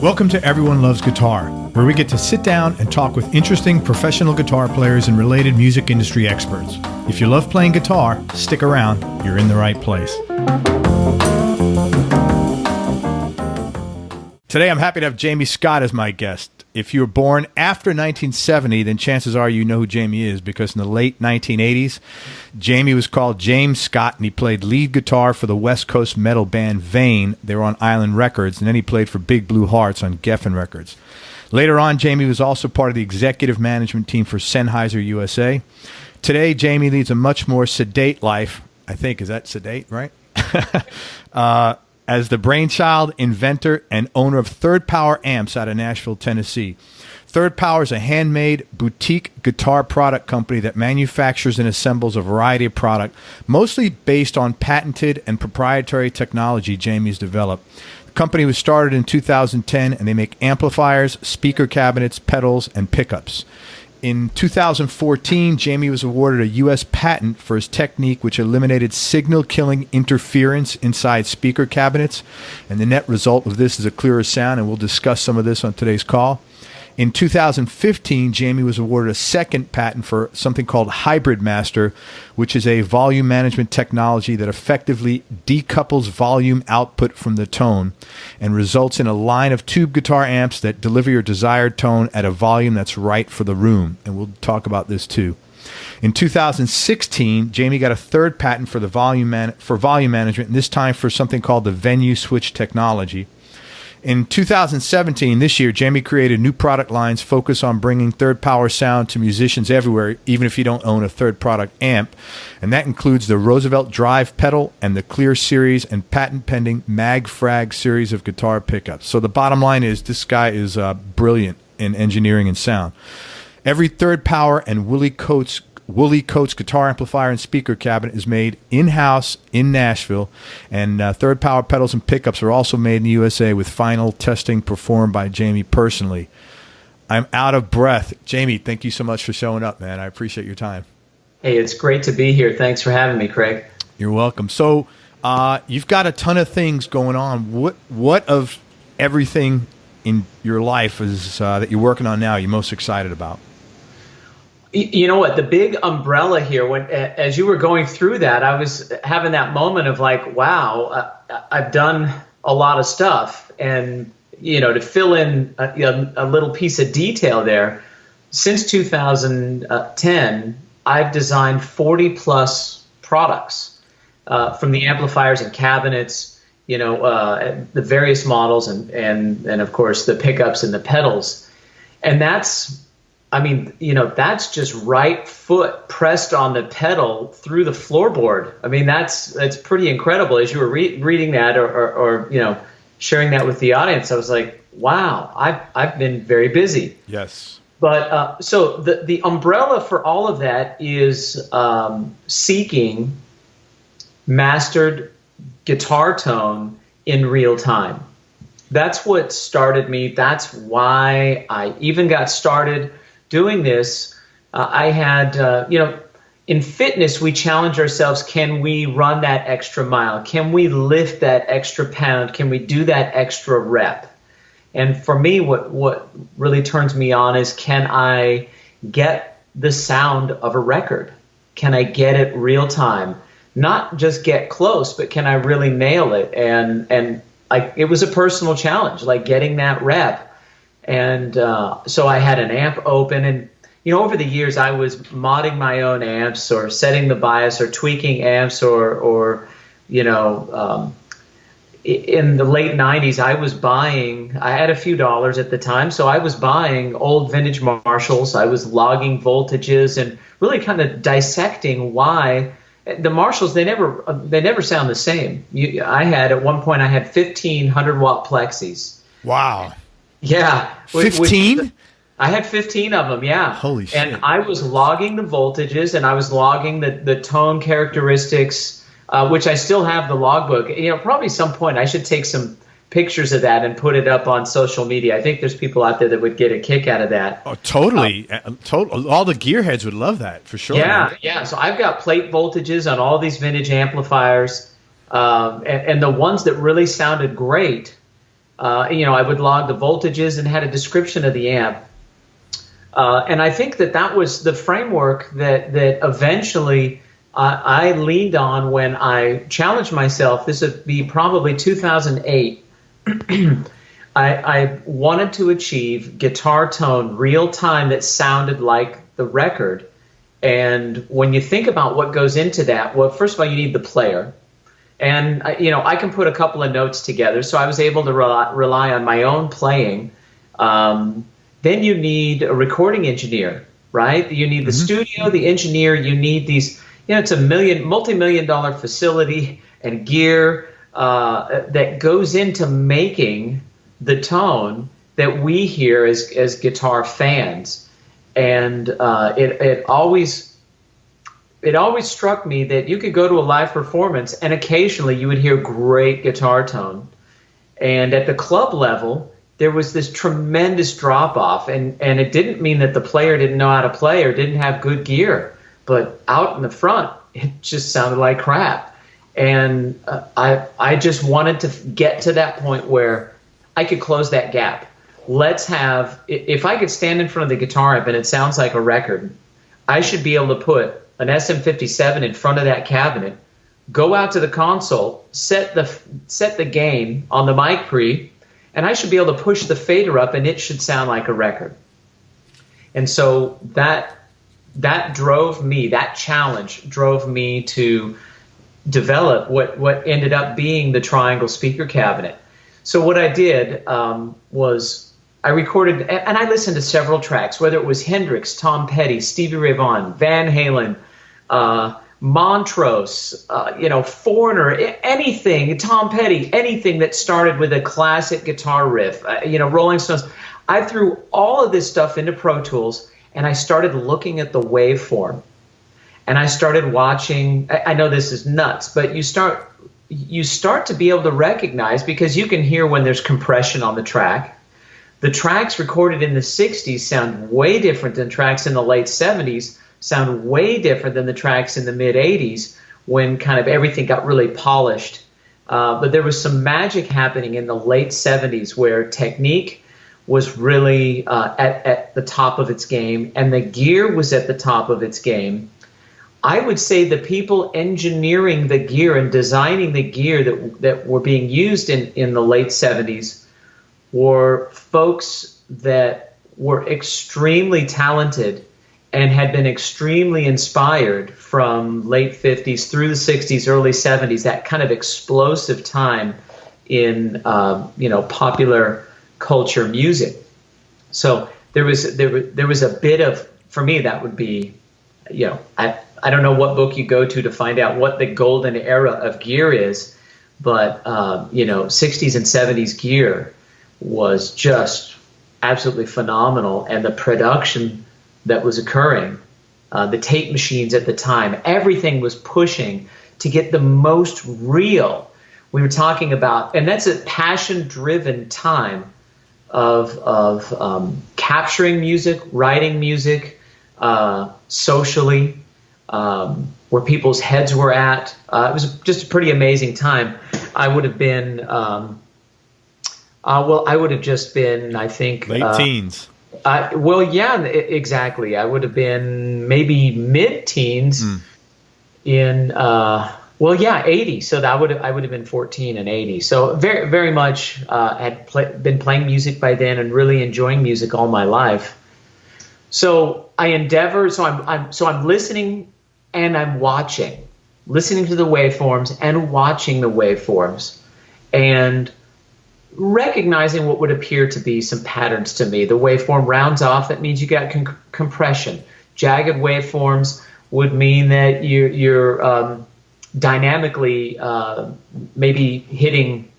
Welcome to Everyone Loves Guitar, where we get to sit down and talk with interesting professional guitar players and related music industry experts. If you love playing guitar, stick around. You're in the right place. Today, I'm happy to have Jamie Scott as my guest. If you were born after 1970, then chances are you know who Jamie is, because in the late 1980s, Jamie was called James Scott, and he played lead guitar for the West Coast metal band Vane. They were on Island Records, and then he played for Big Blue Hearts on Geffen Records. Later on, Jamie was also part of the executive management team for Sennheiser USA. Today, Jamie leads a much more sedate life. I think, is that sedate, right? As the brainchild, inventor, and owner of Third Power Amps out of Nashville, Tennessee. Third Power is a handmade boutique guitar product company that manufactures and assembles a variety of product, mostly based on patented and proprietary technology Jamie's developed. The company was started in 2010, and they make amplifiers, speaker cabinets, pedals, and pickups. In 2014, Jamie was awarded a U.S. patent for his technique, which eliminated signal-killing interference inside speaker cabinets. And the net result of this is a clearer sound, and we'll discuss some of this on today's call. In 2015, Jamie was awarded a second patent for something called Hybrid Master, which is a volume management technology that effectively decouples volume output from the tone and results in a line of tube guitar amps that deliver your desired tone at a volume that's right for the room. And we'll talk about this too. In 2016, Jamie got a third patent for the volume management, and this time for something called the venue switch technology. In 2017, this year, Jamie created new product lines focused on bringing Third Power sound to musicians everywhere, even if you don't own a third product amp. And that includes the Roosevelt Drive pedal and the Clear series and patent-pending Mag-Frag series of guitar pickups. So the bottom line is this guy is brilliant in engineering and sound. Every Third Power and Willie Coates guitar amplifier and speaker cabinet is made in-house in Nashville, and Third Power pedals and pickups are also made in the USA with final testing performed by Jamie personally. I'm out of breath. Jamie, thank you so much for showing up, man. I appreciate your time. Hey, it's great to be here. Thanks for having me, Craig. You're welcome. So you've got a ton of things going on. What of everything in your life is that you're working on now you're most excited about? You know what, the big umbrella here, as you were going through that, I was having that moment of like, wow, I've done a lot of stuff. And, you know, to fill in a little piece of detail there, since 2010, I've designed 40 plus products from the amplifiers and cabinets, you know, the various models and of course the pickups and the pedals. And that's, I mean, you know, that's just right foot pressed on the pedal through the floorboard. I mean, that's pretty incredible. As you were reading that or you know, sharing that with the audience, I was like, wow, I've been very busy. Yes. But so the umbrella for all of that is seeking mastered guitar tone in real time. That's what started me. That's why I even got started doing this. I had, you know, in fitness, we challenge ourselves. Can we run that extra mile? Can we lift that extra pound? Can we do that extra rep? And for me, what really turns me on is, can I get the sound of a record? Can I get it real time? Not just get close, but can I really nail it? And it was a personal challenge, like getting that rep. And so I had an amp open, and you know, over the years I was modding my own amps or setting the bias or tweaking amps or you know, in the late 90s I had a few dollars at the time, so I was buying old vintage Marshalls. I was logging voltages and really kind of dissecting why the Marshalls, they never sound the same. At one point I had 1,500 watt plexis. Wow. Yeah. 15? I had 15 of them, yeah. Holy shit. And I was logging the voltages, and I was logging the tone characteristics, which I still have the logbook. You know, probably some point I should take some pictures of that and put it up on social media. I think there's people out there that would get a kick out of that. Oh, totally. All the gearheads would love that, for sure. Yeah, man. Yeah. So I've got plate voltages on all these vintage amplifiers, and the ones that really sounded great, I would log the voltages and had a description of the amp. And I think that was the framework that eventually I leaned on when I challenged myself. This would be probably 2008. I wanted to achieve guitar tone real time that sounded like the record. And when you think about what goes into that, well, first of all, you need the player. And, I can put a couple of notes together. So I was able to rely on my own playing. Then you need a recording engineer, right? You need the studio, the engineer. You need these, it's a multi-million-dollar facility and gear that goes into making the tone that we hear as guitar fans. And it always struck me that you could go to a live performance and occasionally you would hear great guitar tone. And at the club level, there was this tremendous drop-off. And it didn't mean that the player didn't know how to play or didn't have good gear. But out in the front, it just sounded like crap. And I just wanted to get to that point where I could close that gap. If I could stand in front of the guitar amp and it sounds like a record, I should be able to put an SM57 in front of that cabinet, go out to the console, set the gain on the mic pre, and I should be able to push the fader up and it should sound like a record. And so that challenge drove me to develop what ended up being the triangle speaker cabinet. So what I did was I recorded, and I listened to several tracks, whether it was Hendrix, Tom Petty, Stevie Ray Vaughan, Van Halen, Montrose, Foreigner, anything, Tom Petty, anything that started with a classic guitar riff, Rolling Stones. I threw all of this stuff into Pro Tools, and I started looking at the waveform. And I started watching, I know this is nuts, but you start to be able to recognize, because you can hear when there's compression on the track. The tracks recorded in the 60s sound way different than tracks in the late 70s, sound way different than the tracks in the mid-80s when kind of everything got really polished. But there was some magic happening in the late 70s where technique was really at the top of its game and the gear was at the top of its game. I would say the people engineering the gear and designing the gear that were being used in the late 70s were folks that were extremely talented and had been extremely inspired from late 50s through the 60s, early 70s, that kind of explosive time in popular culture music. So there was a bit of, for me, that would be, I don't know what book you go to find out what the golden era of gear is, but 60s and 70s gear was just absolutely phenomenal, and the production that was occurring, the tape machines at the time, everything was pushing to get the most real. We were talking about, and that's a passion-driven time of capturing music, writing music, socially, where people's heads were at. It was just a pretty amazing time. I would have been, I would have just been, I think, late teens. Yeah, exactly. I would have been maybe mid-teens in, 80. So I would have been 14 in 80. So very, very much had been playing music by then and really enjoying music all my life. So I endeavor. So I'm listening and I'm listening to the waveforms and watching the waveforms, and recognizing what would appear to be some patterns to me. The waveform rounds off. That means you got compression. Jagged waveforms would mean that you're dynamically maybe hitting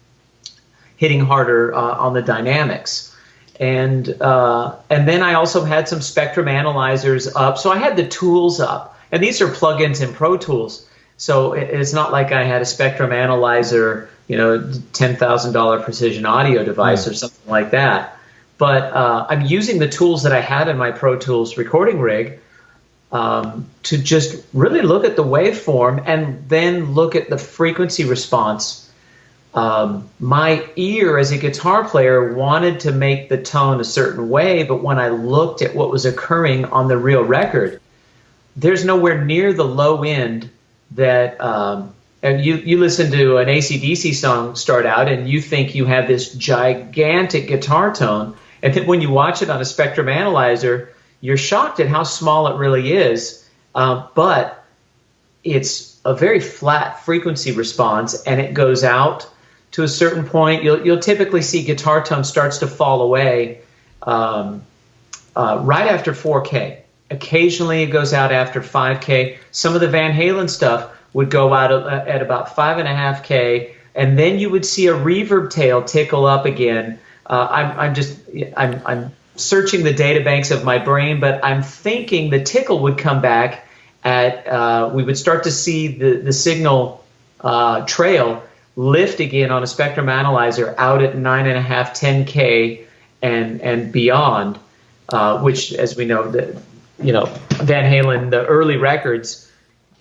harder on the dynamics. And then I also had some spectrum analyzers up. So I had the tools up. And these are plugins in Pro Tools. So it's not like I had a spectrum analyzer, $10,000 precision audio device or something like that. But I'm using the tools that I had in my Pro Tools recording rig to just really look at the waveform and then look at the frequency response my ear as a guitar player wanted to make the tone a certain way, but when I looked at what was occurring on the real record, there's nowhere near the low end that, and you listen to an AC/DC song start out and you think you have this gigantic guitar tone, and then when you watch it on a spectrum analyzer, you're shocked at how small it really is, but it's a very flat frequency response, and it goes out to a certain point. You'll typically see guitar tone starts to fall away right after 4K. Occasionally it goes out after 5K. Some of the Van Halen stuff would go out at about 5.5K, and then you would see a reverb tail tickle up again. I'm searching the data banks of my brain, but I'm thinking the tickle would come back at we would start to see the signal trail lift again on a spectrum analyzer out at 9.5, 10K and beyond, which, as we know, Van Halen, the early records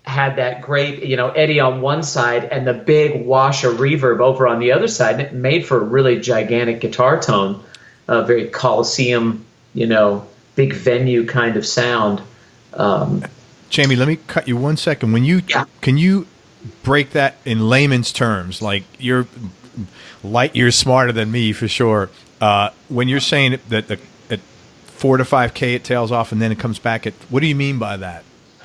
had that great, Eddie on one side and the big wash of reverb over on the other side, and it made for a really gigantic guitar tone, very Coliseum, big venue kind of sound. Jamie, let me cut you 1 second. Can you break that in layman's terms? Like, you're light years smarter than me for sure. When you're saying that at 4 to 5K it tails off and then it comes back, what do you mean by that?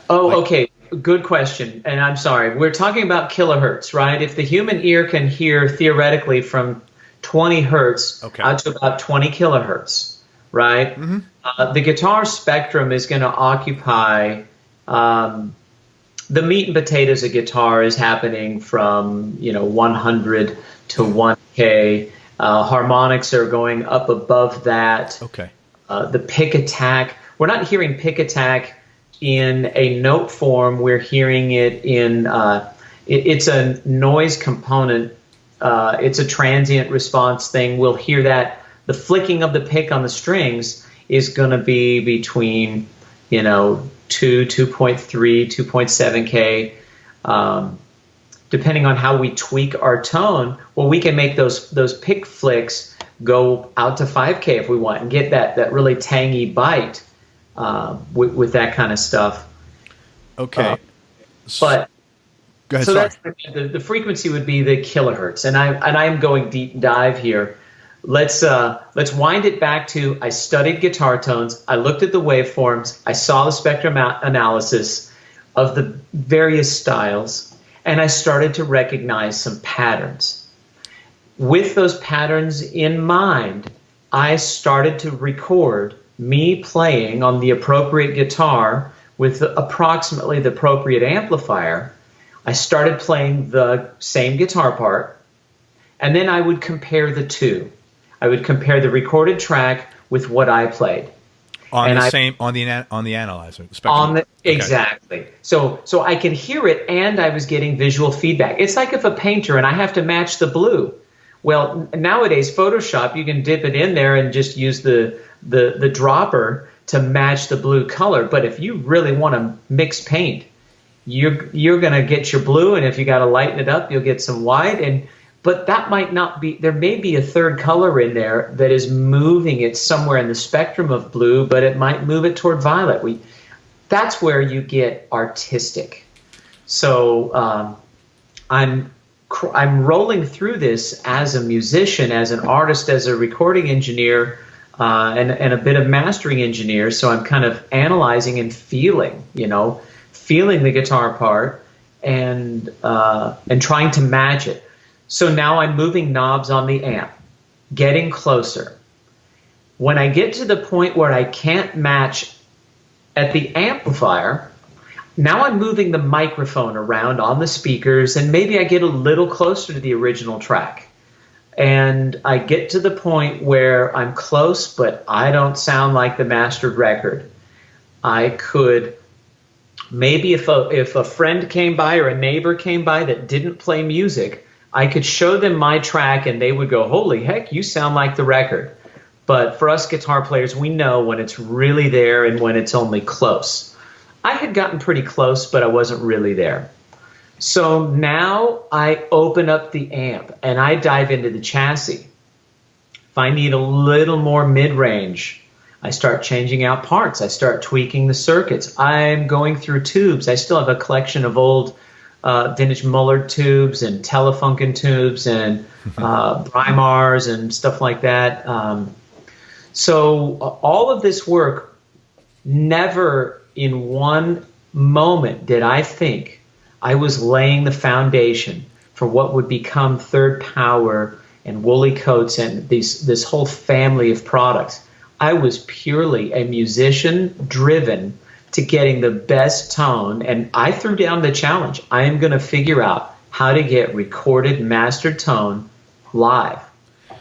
Okay. Good question. And I'm sorry. We're talking about kilohertz, right? If the human ear can hear theoretically from 20 hertz out to about 20 kilohertz, right? Mm-hmm. The guitar spectrum is going to occupy the meat and potatoes of guitar is happening from 100 to 1K. Harmonics are going up above that. Okay. The pick attack. We're not hearing pick attack in a note form. We're hearing it in it's a noise component. It's a transient response thing. We'll hear that the flicking of the pick on the strings is going to be between 2.3, 2.7K, depending on how we tweak our tone. Well, we can make those pick flicks go out to 5K if we want and get that really tangy bite with that kind of stuff. Okay. But go ahead, so that's the frequency would be the kilohertz, and I'm going deep dive here. Let's wind it back to, I studied guitar tones, I looked at the waveforms, I saw the spectrum analysis of the various styles, and I started to recognize some patterns. With those patterns in mind, I started to record me playing on the appropriate guitar with approximately the appropriate amplifier. I started playing the same guitar part, and then I would compare the two. I would compare the recorded track with what I played. On the analyzer. The exactly. So I can hear it, and I was getting visual feedback. It's like if a painter and I have to match the blue. Well, nowadays Photoshop, you can dip it in there and just use the dropper to match the blue color. But if you really want to mix paint, you're going to get your blue, and if you got to lighten it up, you'll get some white. But that might not be, there may be a third color in there that is moving it somewhere in the spectrum of blue, but it might move it toward violet. That's where you get artistic. So I'm rolling through this as a musician, as an artist, as a recording engineer, and a bit of mastering engineer. So I'm kind of analyzing and feeling the guitar part and trying to match it. So now I'm moving knobs on the amp, getting closer. When I get to the point where I can't match at the amplifier, now I'm moving the microphone around on the speakers, and maybe I get a little closer to the original track. And I get to the point where I'm close, but I don't sound like the mastered record. I could, maybe if a friend came by or a neighbor came by that didn't play music, I could show them my track and they would go, holy heck, you sound like the record. But for us guitar players, we know when it's really there and when it's only close. I had gotten pretty close, but I wasn't really there. So now I open up the amp and I dive into the chassis. If I need a little more mid-range, I start changing out parts. I start tweaking the circuits. I'm going through tubes. I still have a collection of old vintage Mullard tubes and Telefunken tubes and Brimars and stuff like that. So all of this work, never in one moment did I think I was laying the foundation for what would become Third Power and Woolly Coats and this whole family of products. I was purely a musician driven to getting the best tone, and I threw down the challenge. I am going to figure out how to get recorded, mastered tone live.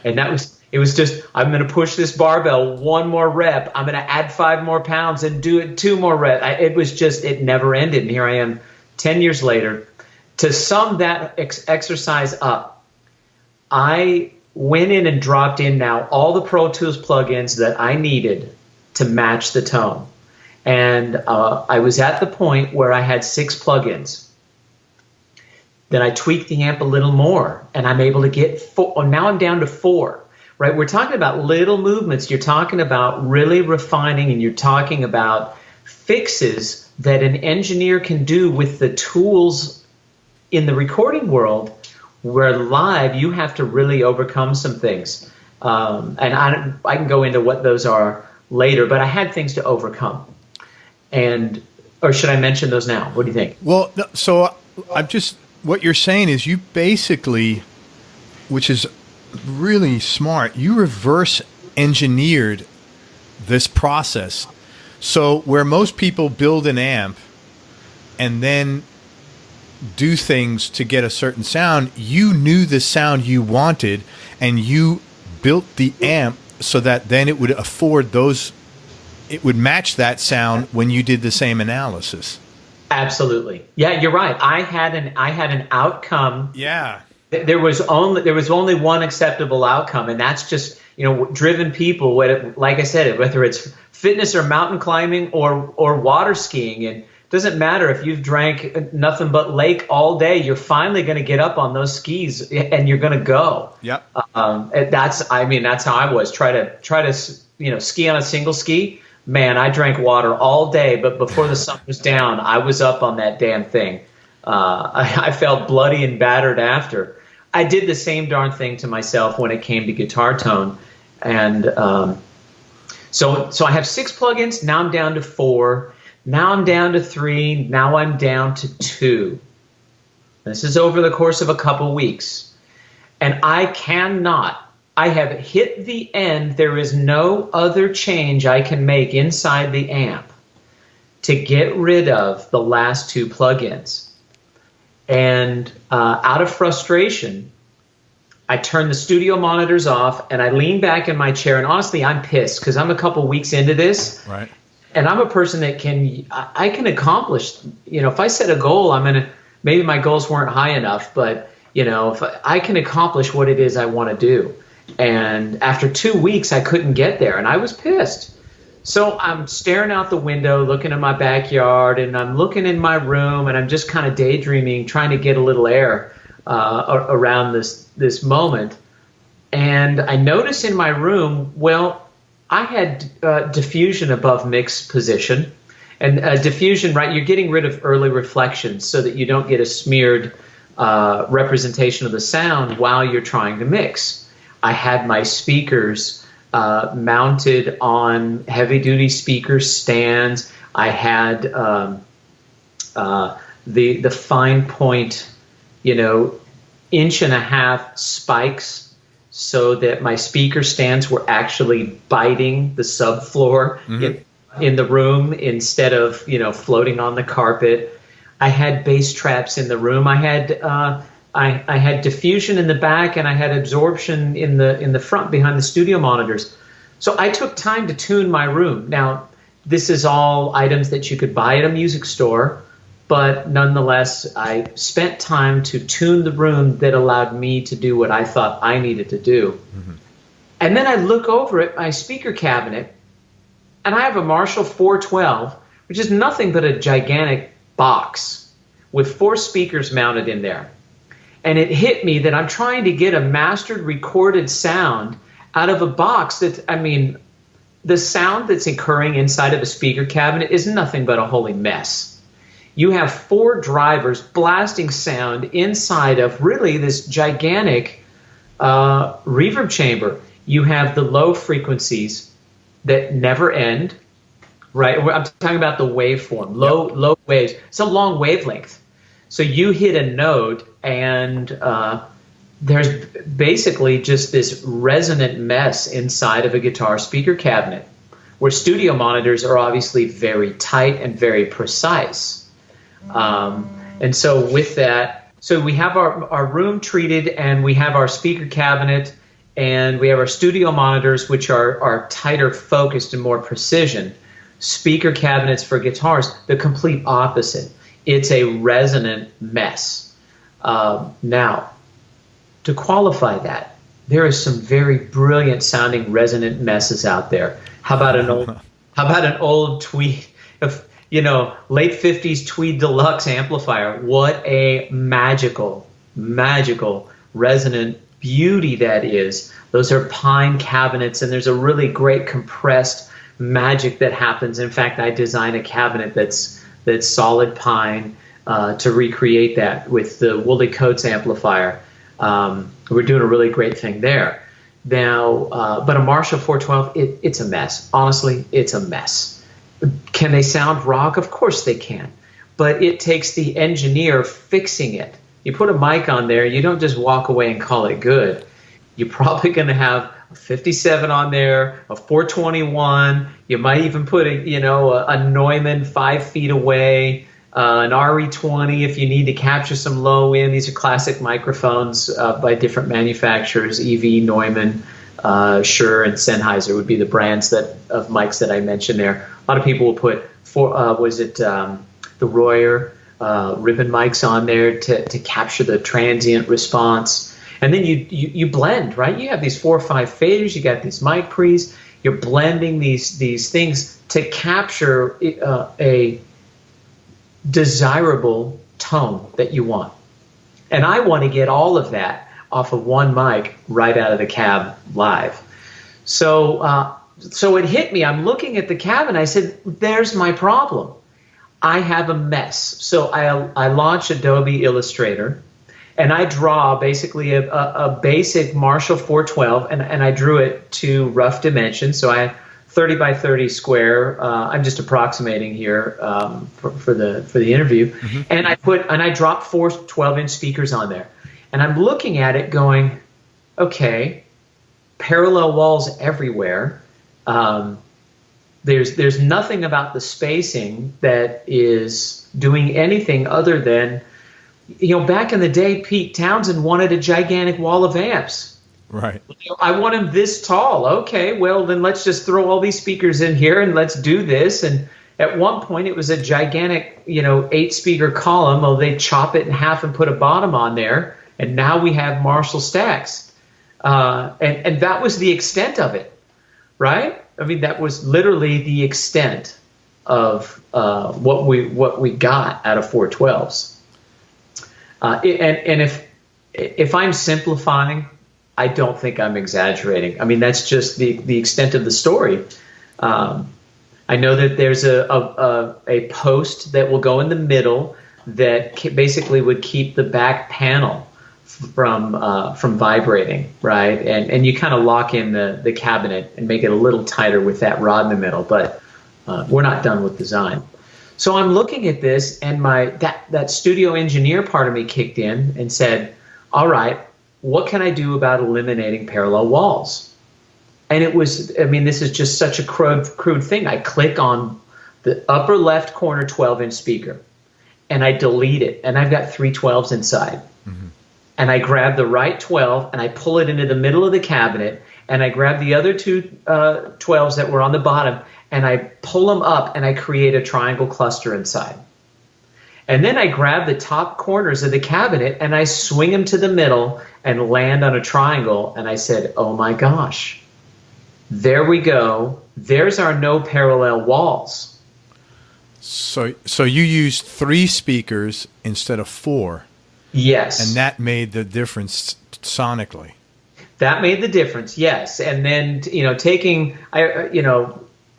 And it was just, I'm going to push this barbell one more rep. I'm going to add 5 more pounds and do it 2 more reps. It was just, it never ended. And here I am 10 years later. To sum that exercise up, I went in and dropped in now all the Pro Tools plugins that I needed to match the tone. And I was at the point where I had 6 plugins. Then I tweaked the amp a little more, and I'm able to get 4. Now I'm down to 4. Right? We're talking about little movements. You're talking about really refining, and you're talking about fixes that an engineer can do with the tools in the recording world, where live you have to really overcome some things. And I can go into what those are later, but I had things to overcome. Or should I mention those now? What do you think? Well, so what you're saying is you basically, which is really smart, you reverse engineered this process. So where most people build an amp and then do things to get a certain sound, you knew the sound you wanted and you built the amp so that then it would afford those, it would match that sound when you did the same analysis. Absolutely. Yeah, you're right. I had an outcome. Yeah. There was only one acceptable outcome, and that's just, driven people, like I said, whether it's fitness or mountain climbing or water skiing. And it doesn't matter if you've drank nothing but lake all day, you're finally going to get up on those skis and you're going to go. Yep. That's how I was. Try to ski on a single ski. Man, I drank water all day, but before the sun was down, I was up on that damn thing. I felt bloody and battered after. I did the same darn thing to myself when it came to guitar tone. And so I have 6 plugins. Now I'm down to 4. Now I'm down to 3. Now I'm down to 2. This is over the course of a couple weeks. And I have hit the end. There is no other change I can make inside the amp to get rid of the last 2 plugins. And out of frustration, I turn the studio monitors off and I lean back in my chair. And honestly, I'm pissed because I'm a couple weeks into this. Right. And I'm a person that I can accomplish, if I set a goal, maybe my goals weren't high enough, but, if I can accomplish what it is I want to do. And after 2 weeks, I couldn't get there, and I was pissed. So I'm staring out the window, looking at my backyard, and I'm looking in my room, and I'm just kind of daydreaming, trying to get a little air around this moment. And I notice in my room, I had diffusion above mix position. And diffusion, right, you're getting rid of early reflections so that you don't get a smeared representation of the sound while you're trying to mix. I had my speakers mounted on heavy-duty speaker stands. I had the fine point, 1.5 inch spikes so that my speaker stands were actually biting the subfloor in the room instead of, floating on the carpet. I had bass traps in the room. I had diffusion in the back, and I had absorption in the front behind the studio monitors. So I took time to tune my room. Now, this is all items that you could buy at a music store, but nonetheless, I spent time to tune the room that allowed me to do what I thought I needed to do. Mm-hmm. And then I look over at my speaker cabinet, and I have a Marshall 412, which is nothing but a gigantic box with 4 speakers mounted in there. And it hit me that I'm trying to get a mastered recorded sound out of a box that, I mean, the sound that's occurring inside of a speaker cabinet is nothing but a holy mess. You have 4 drivers blasting sound inside of really this gigantic reverb chamber. You have the low frequencies that never end, right? I'm talking about the waveform, low waves. It's a long wavelength. So you hit a note and there's basically just this resonant mess inside of a guitar speaker cabinet, where studio monitors are obviously very tight and very precise. And so with that, so we have our room treated, and we have our speaker cabinet, and we have our studio monitors, which are tighter focused and more precision. Speaker cabinets for guitars, the complete opposite. It's a resonant mess. Now, to qualify that, there is some very brilliant sounding resonant messes out there. How about an old Tweed, late 50s Tweed Deluxe amplifier? What a magical resonant beauty that is. Those are pine cabinets, and there's a really great compressed magic that happens. In fact, I designed a cabinet that's solid pine to recreate that with the Woolly Coates amplifier. We're doing a really great thing there. Now, but a Marshall 412, it's a mess. Honestly, it's a mess. Can they sound rock? Of course they can. But it takes the engineer fixing it. You put a mic on there, you don't just walk away and call it good. You're probably going to have a 57 on there, a 421. You might even put a Neumann 5 feet away, an RE20 if you need to capture some low end. These are classic microphones by different manufacturers. EV, Neumann, Shure, and Sennheiser would be the brands of mics that I mentioned there. A lot of people will put the Royer ribbon mics on there to capture the transient response. And then you blend, right? You have these 4 or 5 faders, you got these mic pre's, you're blending these things to capture a desirable tone that you want. And I want to get all of that off of one mic right out of the cab live. So it hit me. I'm looking at the cab and I said, there's my problem. I have a mess. So I launched Adobe Illustrator, and I draw basically a basic Marshall 412, and I drew it to rough dimensions. So I have 30 by 30 square. I'm just approximating here for the interview. Mm-hmm. And I dropped 4 12-inch speakers on there. And I'm looking at it going, okay, parallel walls everywhere. There's nothing about the spacing that is doing anything other than, back in the day, Pete Townshend wanted a gigantic wall of amps. Right. I want them this tall. Okay, well, then let's just throw all these speakers in here and let's do this. And at one point, it was a gigantic, 8-speaker column. Oh, they chop it in half and put a bottom on there. And now we have Marshall stacks. And that was the extent of it, right? I mean, that was literally the extent of what we got out of 412s. And if I'm simplifying, I don't think I'm exaggerating. I mean, that's just the extent of the story. I know that there's a post that will go in the middle that basically would keep the back panel from vibrating, right? And you kind of lock in the cabinet and make it a little tighter with that rod in the middle, but we're not done with design. So I'm looking at this, and that studio engineer part of me kicked in and said, all right, what can I do about eliminating parallel walls? And it was, I mean, this is just such a crude thing. I click on the upper left corner 12-inch speaker, and I delete it, and I've got 3 12s inside. Mm-hmm. And I grab the right 12, and I pull it into the middle of the cabinet, and I grab the other 2 12s that were on the bottom, and I pull them up, and I create a triangle cluster inside. And then I grab the top corners of the cabinet, and I swing them to the middle and land on a triangle, and I said, oh my gosh, there we go. There's our no parallel walls. So you used 3 speakers instead of 4. Yes. And that made the difference sonically. That made the difference, yes. And then,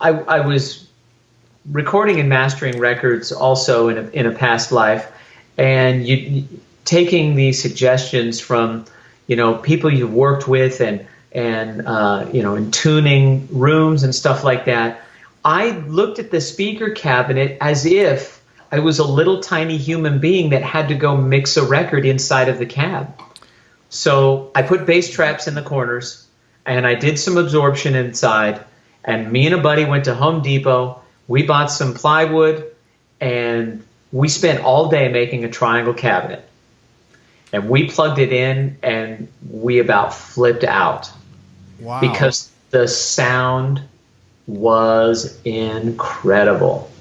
I was recording and mastering records also in a past life, and taking the suggestions from, people you've worked with and in tuning rooms and stuff like that. I looked at the speaker cabinet as if I was a little tiny human being that had to go mix a record inside of the cab. So I put bass traps in the corners, and I did some absorption inside, and me and a buddy went to Home Depot. We bought some plywood, and we spent all day making a triangle cabinet. And we plugged it in, and we about flipped out. Wow. Because the sound was incredible.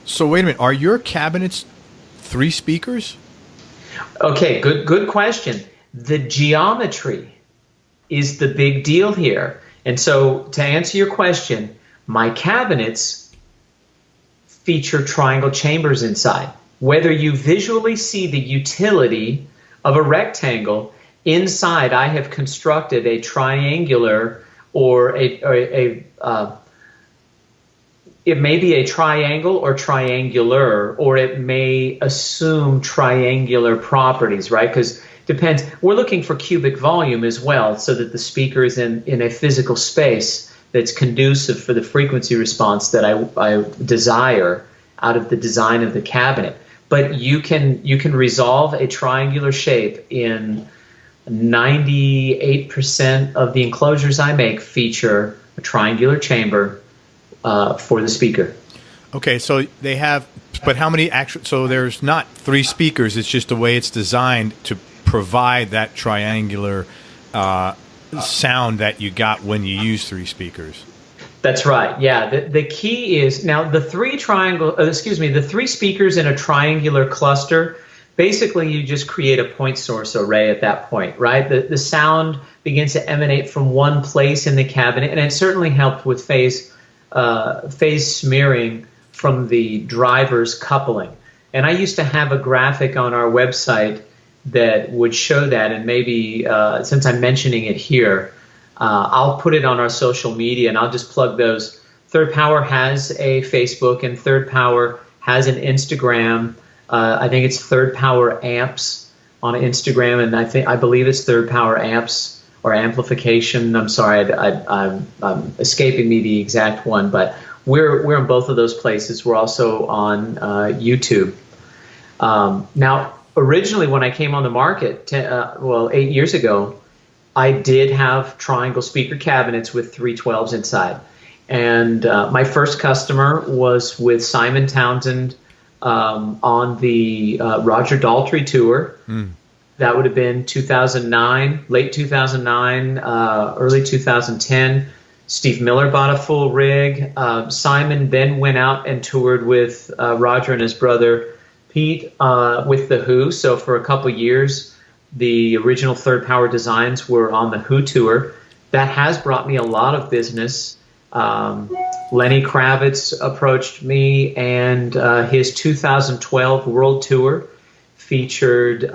So wait a minute, are your cabinets 3 speakers? Okay, good question. The geometry is the big deal here. And so to answer your question, my cabinets feature triangle chambers inside. Whether you visually see the utility of a rectangle, inside I have constructed a triangular or it may be a triangle or triangular, or it may assume triangular properties, right? Because depends. We're looking for cubic volume as well, so that the speaker is in a physical space that's conducive for the frequency response that I desire out of the design of the cabinet. But you can resolve a triangular shape in 98% of the enclosures I make feature a triangular chamber for the speaker. Okay, so they have, but how many actual? So there's not 3 speakers. It's just the way it's designed to provide that triangular sound that you got when you use 3 speakers. That's right. Yeah. The key is now the 3 speakers in a triangular cluster. Basically, you just create a point source array at that point, right? The sound begins to emanate from one place in the cabinet, and it certainly helped with phase smearing from the driver's coupling. And I used to have a graphic on our website that would show that, and maybe since I'm mentioning it here, I'll put it on our social media, and I'll just plug those. Third Power has a Facebook, and Third Power has an Instagram. I think it's Third Power Amps on Instagram, and I believe it's Third Power Amps or Amplification. I'm sorry, I'm escaping me the exact one, but we're in both of those places. We're also on YouTube. Now, originally when I came on the market, 8 years ago, I did have triangle speaker cabinets with 312s inside, and my first customer was with Simon Townshend. On the Roger Daltrey tour. That would have been 2009, late 2009, early 2010. Steve Miller bought a full rig. Simon then went out and toured with Roger and his brother Pete with The Who. So for a couple years, the original Third Power designs were on the Who tour. That has brought me a lot of business. Lenny Kravitz approached me, and his 2012 world tour featured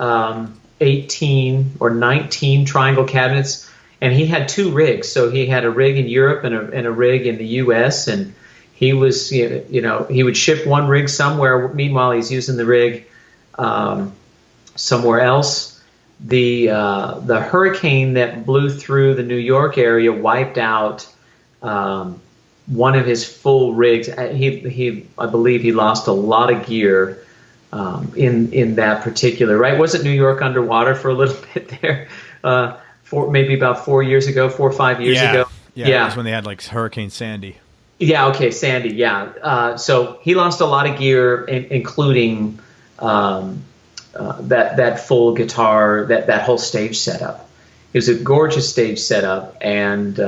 18 or 19 triangle cabinets, and he had 2 rigs. So he had a rig in Europe and a rig in the U.S., and he was, he would ship one rig somewhere. Meanwhile, he's using the rig somewhere else. The hurricane that blew through the New York area wiped out one of his full rigs. I believe he lost a lot of gear in that particular, right? Wasn't New York underwater for a little bit there? Maybe about 4 years ago, 4 or 5 years ago. Yeah, that was when they had like Hurricane Sandy. Yeah, okay, Sandy, yeah. So he lost a lot of gear, including that full guitar, that whole stage setup. It was a gorgeous stage setup, and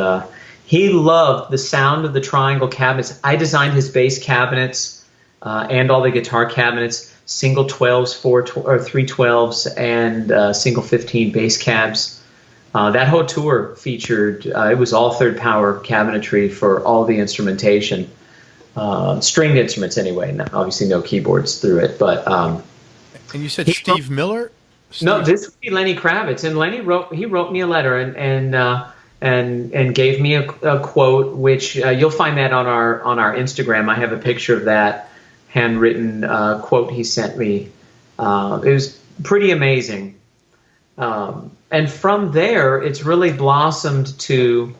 he loved the sound of the triangle cabinets. I designed his bass cabinets and all the guitar cabinets, single 12s, 312s, and single 15 bass cabs. That whole tour featured, it was all Third Power cabinetry for all the instrumentation. stringed instruments anyway. Obviously, no keyboards through it. But and you said Steve Miller? No, this would be Lenny Kravitz. And Lenny wrote me a letter and gave me a quote, which you'll find that on our Instagram. I have a picture of that handwritten quote he sent me. It was pretty amazing. And from there, it's really blossomed to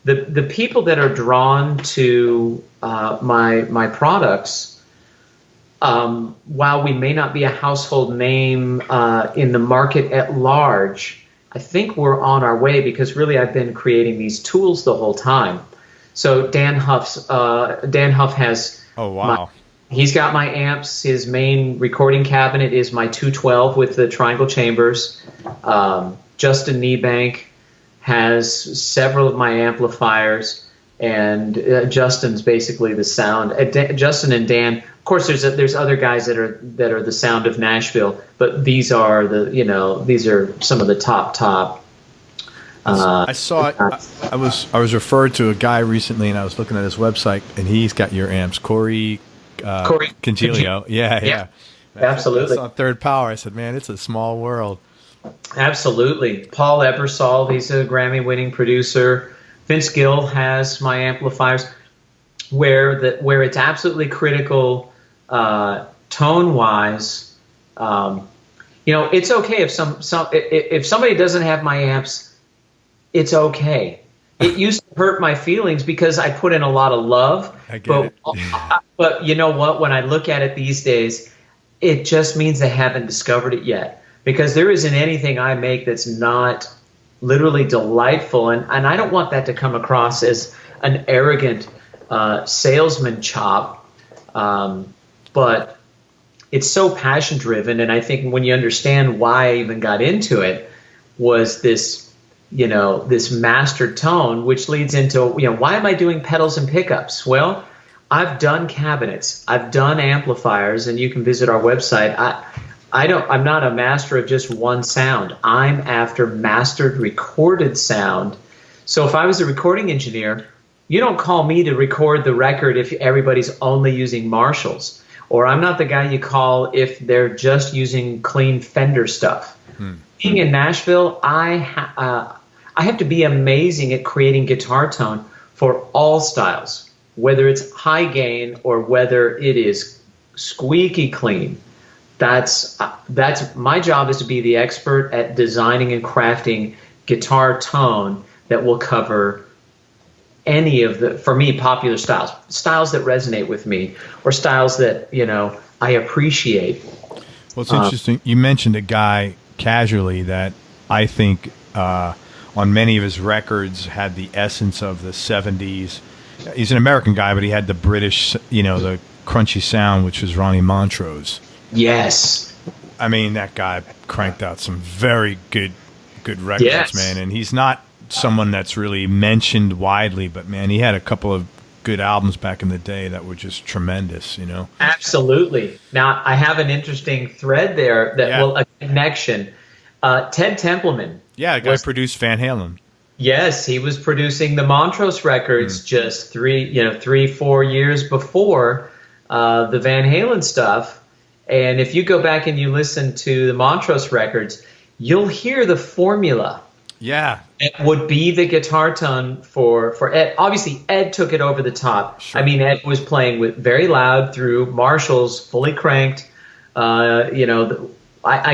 the people that are drawn to my products. While we may not be a household name in the market at large, I think we're on our way, because really I've been creating these tools the whole time. So Dan Huff has. Oh wow. He's got my amps. His main recording cabinet is my 212 with the triangle chambers. Justin Niebank has several of my amplifiers, and Justin's basically the sound. Justin and Dan. Of course, there's other guys that are the sound of Nashville, but these are these are some of the top. I saw it. I was referred to a guy recently, and I was looking at his website, and he's got your amps, Corey Congilio. Yeah. Absolutely. That's on Third Power. I said, man, it's a small world. Absolutely. Paul Ebersol, he's a Grammy-winning producer. Vince Gill has my amplifiers. Where it's absolutely critical, tone-wise. It's okay if somebody doesn't have my amps. It's okay. It used to hurt my feelings because I put in a lot of love. I get it. But you know what? When I look at it these days, it just means they haven't discovered it yet. Because there isn't anything I make that's not literally delightful, and I don't want that to come across as an arrogant salesman chop. But it's so passion driven, and I think when you understand why I even got into it, was this mastered tone, which leads into why am I doing pedals and pickups? Well, I've done cabinets, I've done amplifiers, and you can visit our website. I'm not a master of just one sound. I'm after mastered recorded sound. So if I was a recording engineer, you don't call me to record the record if everybody's only using Marshalls. Or I'm not the guy you call if they're just using clean Fender stuff. Being in Nashville, I have to be amazing at creating guitar tone for all styles, whether it's high gain or whether it is squeaky clean. That's my job, is to be the expert at designing and crafting guitar tone that will cover any of the, for me, popular styles that resonate with me, or styles that I appreciate. Well, it's interesting. You mentioned a guy casually that I think on many of his records had the essence of the 70s. He's an American guy, but he had the British, the crunchy sound, which was Ronnie Montrose. Yes. I mean, that guy cranked out some very good records, man. And he's not someone that's really mentioned widely, but man, he had a couple of good albums back in the day that were just tremendous, Absolutely. Now, I have an interesting thread there a connection. Ted Templeman. Yeah, the guy produced Van Halen. Yes, he was producing the Montrose records just 3-4 years before the Van Halen stuff. And if you go back and you listen to the Montrose records, you'll hear the formula. Yeah. It would be the guitar tone for Ed. Obviously, Ed took it over the top. Sure. I mean, Ed was playing with very loud through Marshalls, fully cranked. I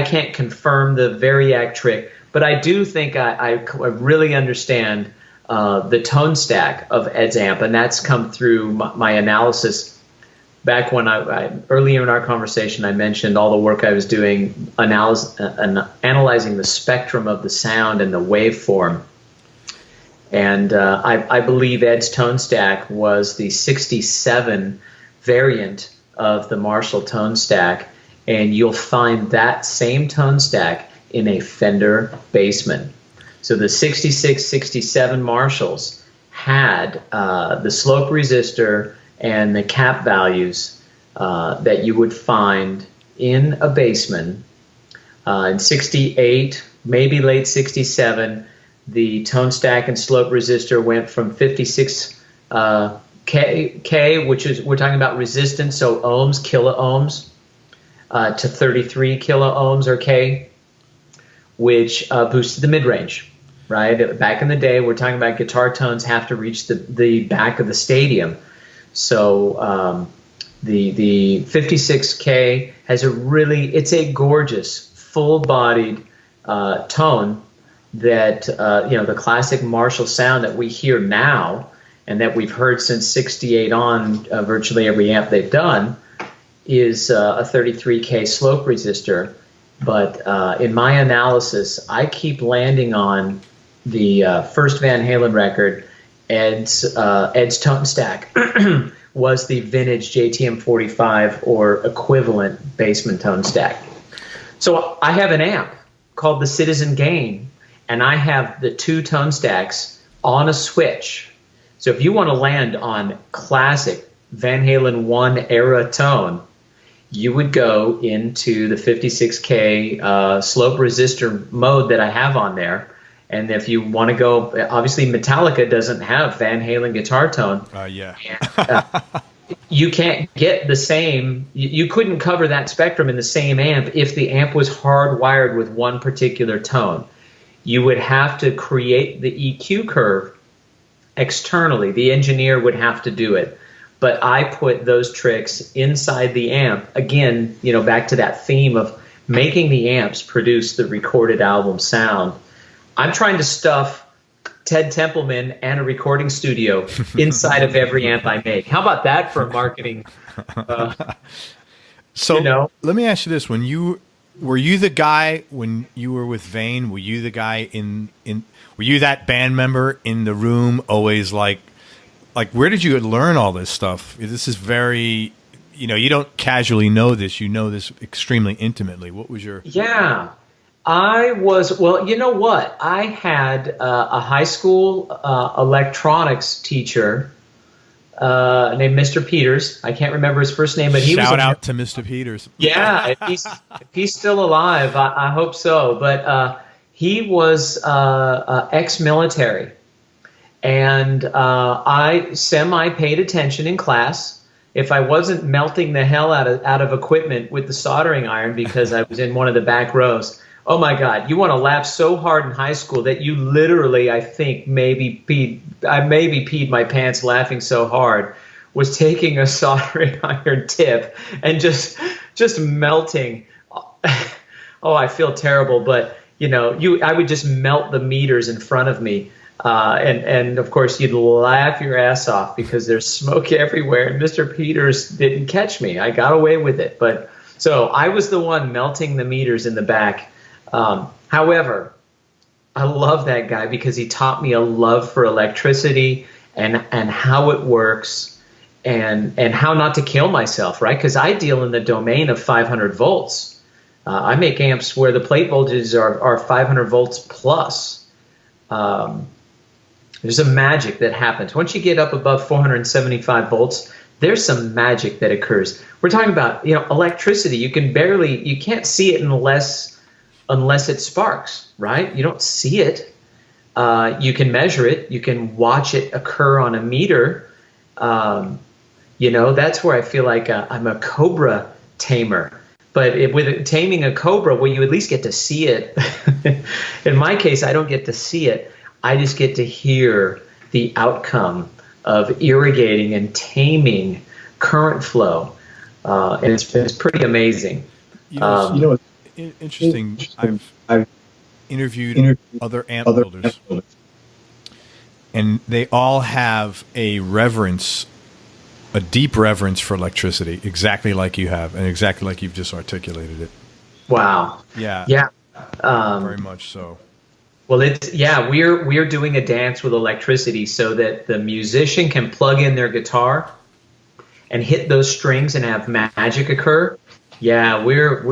can't confirm the Variac trick, but I do think I really understand the tone stack of Ed's amp, and that's come through my analysis. Back when earlier in our conversation, I mentioned all the work I was doing analyzing the spectrum of the sound and the waveform. And I believe Ed's tone stack was the 67 variant of the Marshall tone stack, and you'll find that same tone stack in a Fender Bassman. So the 66, 67 Marshalls had the slope resistor and the cap values that you would find in a Bassman. In 68, maybe late 67, the tone stack and slope resistor went from 56 kilohertz K, which is, we're talking about resistance, so ohms, kilo ohms, to 33 kilo ohms or K, which boosted the mid-range, right? Back in the day, we're talking about guitar tones have to reach the back of the stadium. So the 56K has it's a gorgeous, full-bodied tone that, the classic Marshall sound that we hear now and that we've heard since 68 on virtually every amp they've done is a 33K slope resistor. But in my analysis, I keep landing on the first Van Halen record, Ed's tone stack was the vintage JTM 45 or equivalent basement tone stack. So I have an amp called the Citizen Gain, and I have the 2 tone stacks on a switch. So if you want to land on classic Van Halen 1 era tone, you would go into the 56K slope resistor mode that I have on there. And if you want to go, obviously Metallica doesn't have Van Halen guitar tone. Yeah. You can't get the same, you couldn't cover that spectrum in the same amp if the amp was hardwired with one particular tone. You would have to create the EQ curve externally. The engineer would have to do it. But I put those tricks inside the amp. Again, back to that theme of making the amps produce the recorded album sound. I'm trying to stuff Ted Templeman and a recording studio inside of every amp I make. How about that for marketing? So let me ask you this: were you the guy when you were with Vane? Were you the guy were you that band member in the room, always like where did you learn all this stuff? This is very, you don't casually know this. You know this extremely intimately. What was your? Yeah. Well, you know what? I had a high school electronics teacher named Mr. Peters. I can't remember his first name, but he Shout out to Mr. Peters. Yeah, if he's still alive, I hope so. But he was ex-military, and I semi-paid attention in class. If I wasn't melting the hell out of equipment with the soldering iron because I was in one of the back rows. Oh my God! You want to laugh so hard in high school that you literally, I think, maybe peed my pants laughing so hard. Was taking a soldering iron tip and just melting. Oh, I feel terrible, but I would just melt the meters in front of me, and of course you'd laugh your ass off because there's smoke everywhere. And Mr. Peters didn't catch me. I got away with it, but so I was the one melting the meters in the back. However, I love that guy because he taught me a love for electricity and how it works and how not to kill myself, right? Because I deal in the domain of 500 volts. I make amps where the plate voltages are 500 volts plus. There's a magic that happens. Once you get up above 475 volts, there's some magic that occurs. We're talking about, electricity. You can't see it unless it sparks, right? You don't see it. You can measure it. You can watch it occur on a meter. That's where I feel like I'm a cobra tamer. But with taming a cobra, well, you at least get to see it. In my case, I don't get to see it. I just get to hear the outcome of irrigating and taming current flow. And it's pretty amazing. Interesting. I've interviewed other amp builders, and they all have a deep reverence for electricity, exactly like you have, and exactly like you've just articulated it. Wow. Yeah. Very much so. Well, we're doing a dance with electricity so that the musician can plug in their guitar and hit those strings and have magic occur. Yeah, we're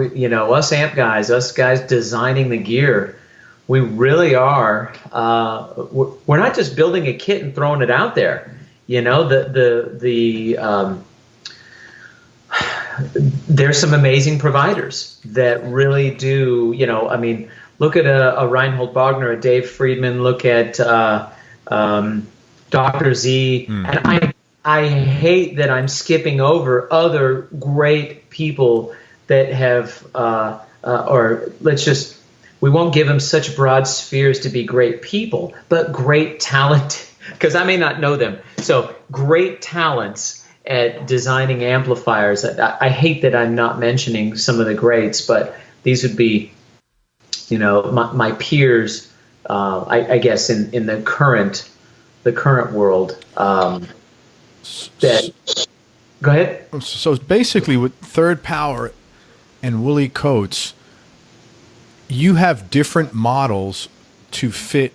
us amp guys, us guys designing the gear. We really are. We're not just building a kit and throwing it out there. There's some amazing providers that really do. Look at a Reinhold Bogner, a Dave Friedman. Look at Dr. Z, and I hate that I'm skipping over other great people that have, we won't give them such broad spheres to be great people, but great talent, because I may not know them. So great talents at designing amplifiers. I hate that I'm not mentioning some of the greats, but these would be, my peers, I guess, in the current world. Go ahead. So basically, with Third Power and Willie Coates, you have different models to fit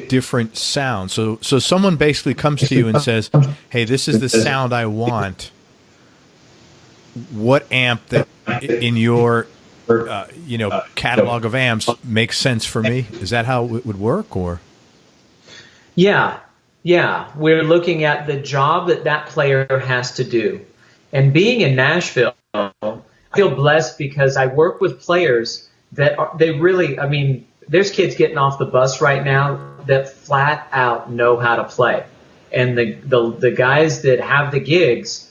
different sounds. So someone basically comes to you and says, "Hey, this is the sound I want. What amp that in your catalog of amps makes sense for me?" Is that how it would work, or? Yeah. We're looking at the job that player has to do. And being in Nashville, I feel blessed because I work with players that there's kids getting off the bus right now that flat out know how to play. And the guys that have the gigs,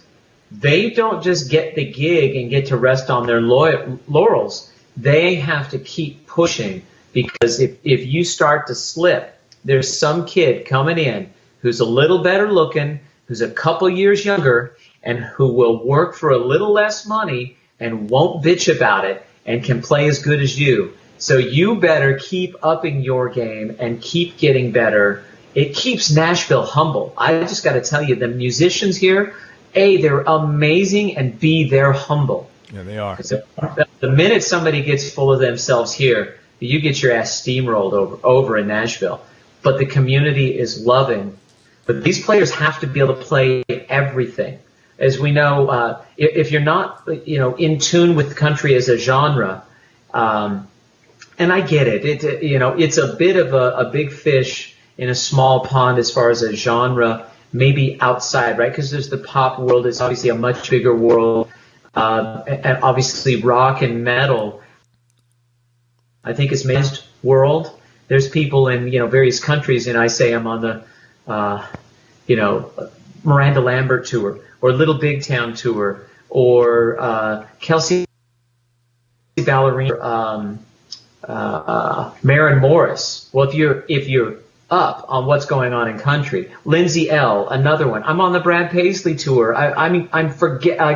they don't just get the gig and get to rest on their laurels. They have to keep pushing, because if you start to slip, there's some kid coming in who's a little better looking, who's a couple years younger, and who will work for a little less money and won't bitch about it and can play as good as you. So you better keep upping your game and keep getting better. It keeps Nashville humble. I just got to tell you, the musicians here, A, they're amazing, and B, they're humble. Yeah, they are. So the minute somebody gets full of themselves here, you get your ass steamrolled over in Nashville. But the community is loving. But these players have to be able to play everything. As we know, if you're not, in tune with country as a genre, and I get it, it's a bit of a big fish in a small pond as far as a genre, maybe outside, right? Because there's the pop world. It's obviously a much bigger world, and obviously rock and metal, I think, is managed world. There's people in various countries, and I say I'm on the Miranda Lambert tour, or Little Big Town tour, or Kelsey Ballerina, Maren Morris. Well, if you're up on what's going on in country, Lindsay L, another one. I'm on the Brad Paisley tour. I'm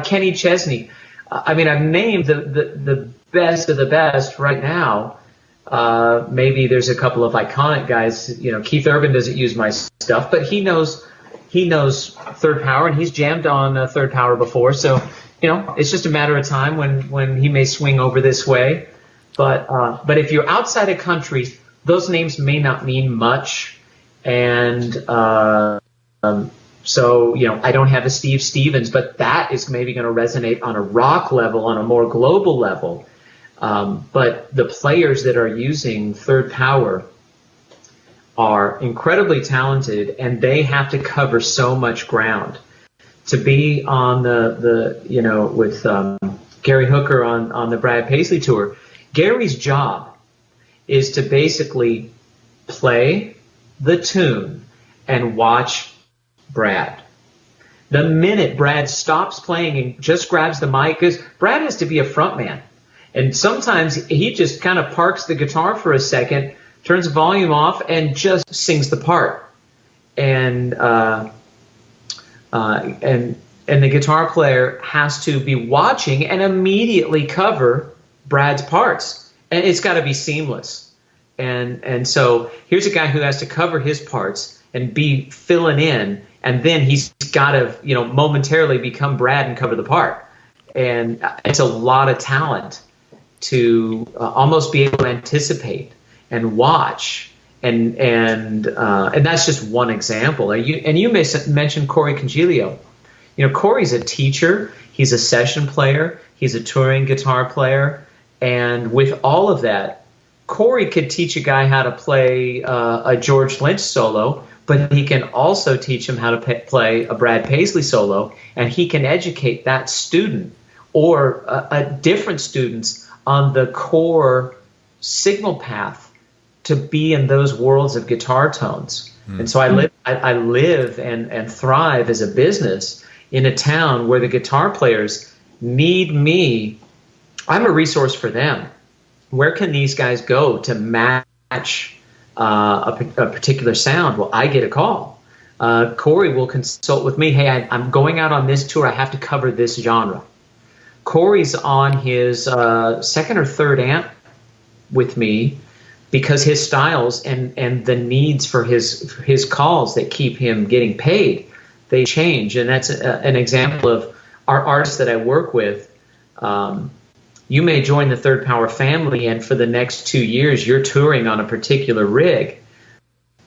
Kenny Chesney. I've named the best of the best right now. Maybe there's a couple of iconic guys. Keith Urban doesn't use my stuff, but he knows Third Power, and he's jammed on Third Power before. So, it's just a matter of time when he may swing over this way. But if you're outside of country, those names may not mean much. And so, I don't have a Steve Stevens, but that is maybe going to resonate on a rock level, on a more global level. But the players that are using Third Power are incredibly talented, and they have to cover so much ground. To be on with Gary Hooker on the Brad Paisley tour, Gary's job is to basically play the tune and watch Brad. The minute Brad stops playing and just grabs the mic, because Brad has to be a front man. And sometimes he just kind of parks the guitar for a second, turns the volume off, and just sings the part. And the guitar player has to be watching and immediately cover Brad's parts. And it's got to be seamless. And so here's a guy who has to cover his parts and be filling in, and then he's got to momentarily become Brad and cover the part. And it's a lot of talent to almost be able to anticipate and watch, and that's just one example. You mentioned Corey Congilio. Corey's a teacher. He's a session player. He's a touring guitar player, and with all of that, Corey could teach a guy how to play a George Lynch solo, but he can also teach him how to play a Brad Paisley solo, and he can educate that student or different students on the core signal path to be in those worlds of guitar tones. And so I live and thrive as a business in a town where the guitar players need me. I'm a resource for them. Where can these guys go to match a particular sound? Well, I get a call. Corey will consult with me. Hey, I'm going out on this tour. I have to cover this genre. Corey's on his second or third amp with me because his styles and the needs for his calls that keep him getting paid, they change. And that's an example of our artists that I work with. You may join the Third Power family, and for the next 2 years, you're touring on a particular rig.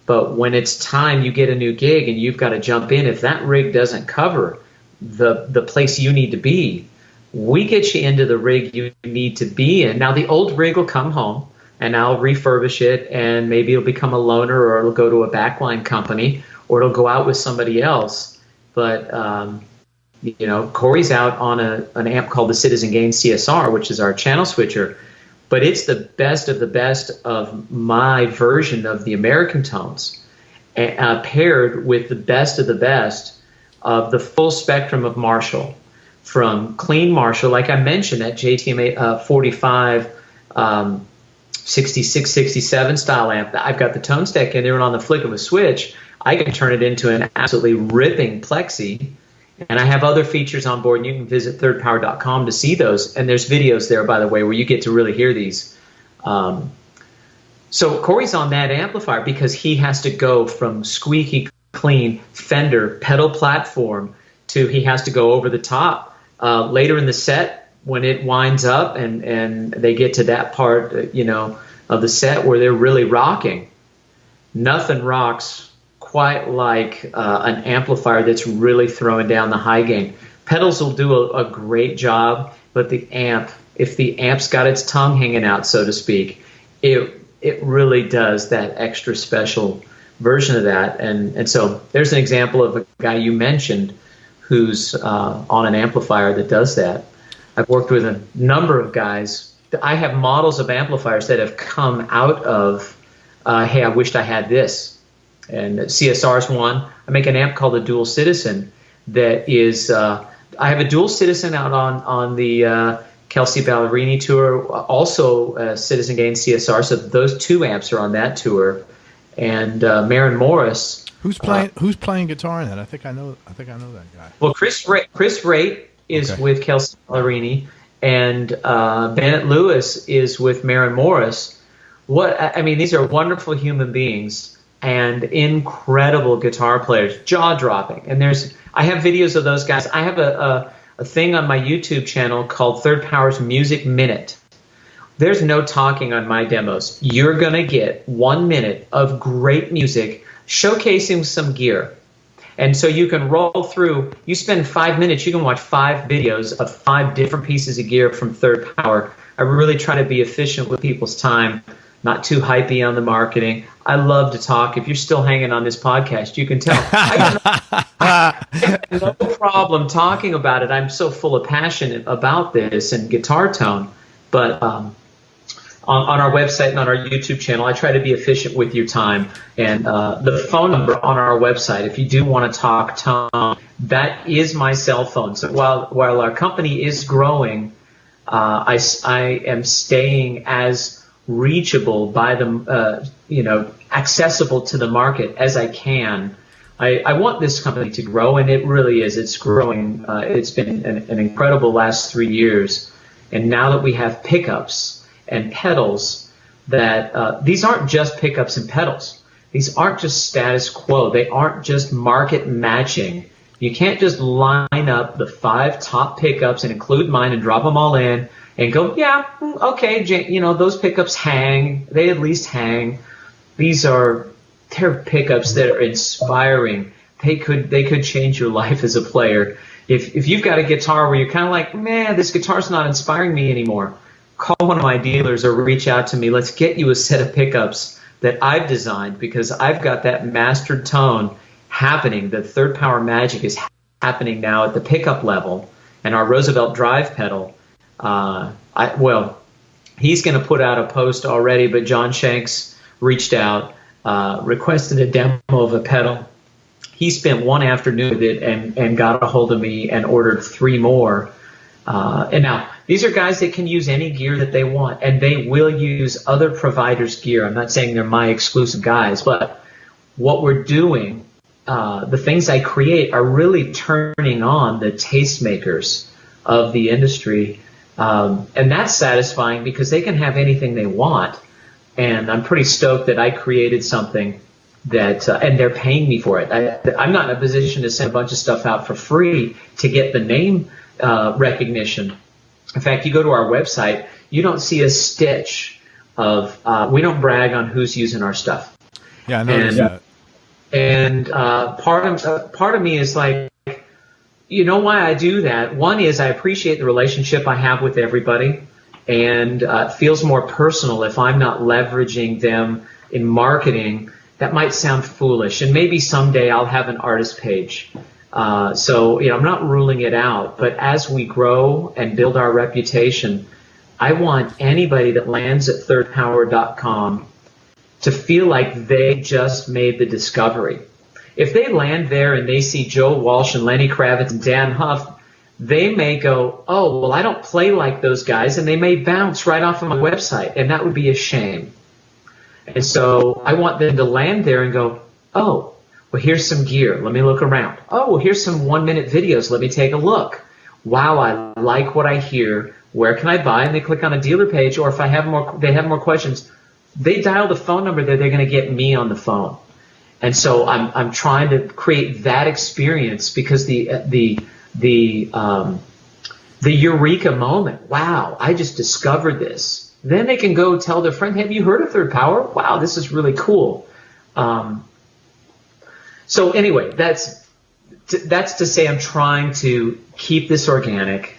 But when it's time you get a new gig and you've got to jump in, if that rig doesn't cover the place you need to be, we get you into the rig you need to be in. Now, the old rig will come home, and I'll refurbish it, and maybe it'll become a loaner, or it'll go to a backline company, or it'll go out with somebody else. But Corey's out on an amp called the Citizen Gain CSR, which is our channel switcher, but it's the best of my version of the American tones, paired with the best of the full spectrum of Marshall, from clean Marshall, like I mentioned, that JTM 45, 66, 67 style amp. I've got the tone stack in there, and on the flick of a switch, I can turn it into an absolutely ripping Plexi. And I have other features on board, and you can visit thirdpower.com to see those. And there's videos there, by the way, where you get to really hear these. So Corey's on that amplifier because he has to go from squeaky clean Fender pedal platform to he has to go over the top. Later in the set, when it winds up and they get to that part, of the set where they're really rocking, nothing rocks quite like an amplifier that's really throwing down the high gain. Pedals will do a great job, but if the amp's got its tongue hanging out, so to speak, it really does that extra special version of that. And so there's an example of a guy you mentioned who's on an amplifier that does that. I've worked with a number of guys. I have models of amplifiers that have come out of, hey, I wished I had this. And CSR is one. I make an amp called a Dual Citizen that is, I have a Dual Citizen out on the Kelsey Ballerini tour, also Citizen Gain CSR, so those two amps are on that tour. And Maren Morris. Who's playing guitar in that? I think I know that guy. Well, Chris Raitt is with Kelsey Ballerini, and Bennett Lewis is with Maren Morris. These are wonderful human beings and incredible guitar players, jaw-dropping. And I have videos of those guys. I have a thing on my YouTube channel called Third Power's Music Minute. There's no talking on my demos. You're going to get 1 minute of great music showcasing some gear. And so you can roll through, you spend 5 minutes, you can watch 5 videos of 5 different pieces of gear from Third Power. I really try to be efficient with people's time, not too hypey on the marketing. I love to talk. If you're still hanging on this podcast, you can tell. I have no problem talking about it. I'm so full of passion about this and guitar tone. But on our website and on our YouTube channel, I try to be efficient with your time. And the phone number on our website, if you do want to talk tone, that is my cell phone. So while our company is growing, I am staying as reachable by the accessible to the market as I can. I want this company to grow, and it really is. It's growing. It's been an incredible last 3 years, and now that we have pickups and pedals, that these aren't just pickups and pedals. These aren't just status quo. They aren't just market matching. You can't just line up the 5 top pickups and include mine and drop them all in and go, yeah, okay, those pickups hang. They at least hang. They're pickups that are inspiring. They could change your life as a player. If you've got a guitar where you're kind of like, man, this guitar's not inspiring me anymore, call one of my dealers or reach out to me. Let's get you a set of pickups that I've designed, because I've got that mastered tone happening. The Third Power magic is happening now at the pickup level. And our Roosevelt Drive pedal, he's going to put out a post already, but John Shanks reached out requested a demo of a pedal. He spent one afternoon with it and got a hold of me and ordered 3 more. And now, these are guys that can use any gear that they want, and they will use other providers' gear. I'm not saying they're my exclusive guys, but what we're doing, the things I create are really turning on the tastemakers of the industry. And that's satisfying because they can have anything they want. And I'm pretty stoked that I created something that, and they're paying me for it. I'm not in a position to send a bunch of stuff out for free to get the name recognition. In fact, you go to our website, you don't see a stitch of, we don't brag on who's using our stuff. Yeah, I noticed that. And part of me is like, you know why I do that? One is I appreciate the relationship I have with everybody, and it feels more personal if I'm not leveraging them in marketing. That might sound foolish, and maybe someday I'll have an artist page. So, I'm not ruling it out, but as we grow and build our reputation, I want anybody that lands at thirdpower.com to feel like they just made the discovery. If they land there and they see Joe Walsh and Lenny Kravitz and Dan Huff, they may go, oh, well, I don't play like those guys, and they may bounce right off of my website, and that would be a shame. And so I want them to land there and go, oh, well, here's some gear. Let me look around. Oh, well, here's some 1-minute videos. Let me take a look. Wow, I like what I hear. Where can I buy? And they click on a dealer page, or if they have more questions, they dial the phone number there. They're going to get me on the phone. And so I'm trying to create that experience because the eureka moment. Wow, I just discovered this. Then they can go tell their friend, have you heard of Third Power? Wow, this is really cool. So anyway, that's to say I'm trying to keep this organic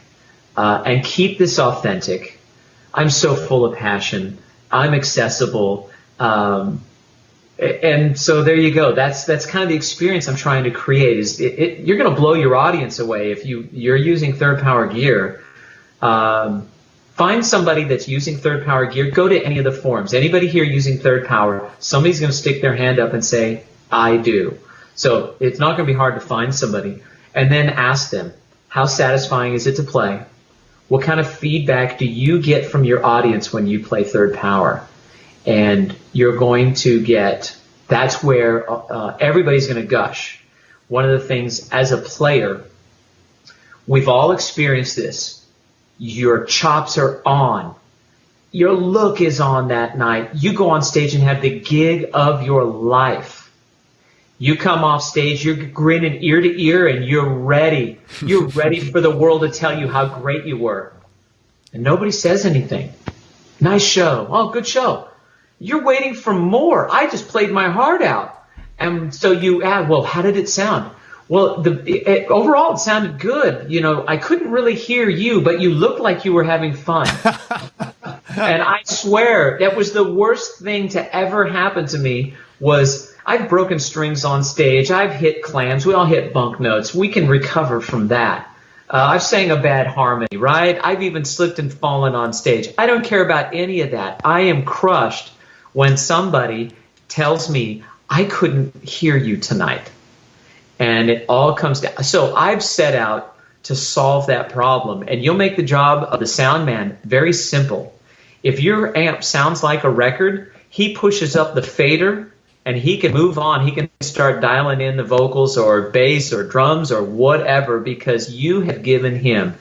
and keep this authentic. I'm so full of passion. I'm accessible. And so there you go. That's kind of the experience I'm trying to create. You're going to blow your audience away if you're using Third Power gear. Find somebody that's using Third Power gear. Go to any of the forums. Anybody here using Third Power, somebody's going to stick their hand up and say, I do. So it's not going to be hard to find somebody. And then ask them, how satisfying is it to play? What kind of feedback do you get from your audience when you play Third Power? And you're going to get, that's where everybody's going to gush. One of the things as a player, we've all experienced this. Your chops are on. Your look is on that night. You go on stage and have the gig of your life. You come off stage, you're grinning ear to ear, and you're ready. You're ready for the world to tell you how great you were. And nobody says anything. Nice show. Oh, good show. You're waiting for more. I just played my heart out. And so you add, well, how did it sound? Well, overall it sounded good. I couldn't really hear you, but you looked like you were having fun. And I swear, that was the worst thing to ever happen to me was I've broken strings on stage. I've hit clams. We all hit bunk notes. We can recover from that. I've sang a bad harmony, right? I've even slipped and fallen on stage. I don't care about any of that. I am crushed when somebody tells me, I couldn't hear you tonight. And it all comes down. So I've set out to solve that problem. And you'll make the job of the sound man very simple. If your amp sounds like a record, he pushes up the fader and he can move on. He can start dialing in the vocals or bass or drums or whatever because you have given him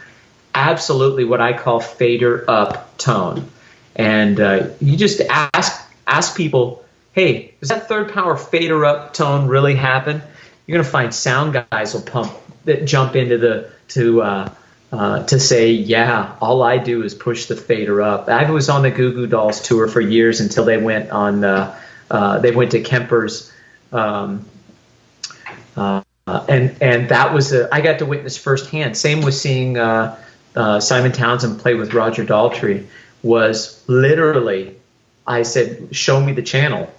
absolutely what I call fader up tone. And you just ask people, hey, does that Third Power fader up tone really happen? You're going to find sound guys that jump into to say, yeah, all I do is push the fader up. I was on the Goo Goo Dolls tour for years until they went to Kemper's, and that was I got to witness firsthand. Same with seeing Simon Townsend play with Roger Daltrey. Was literally, I said, show me the channel.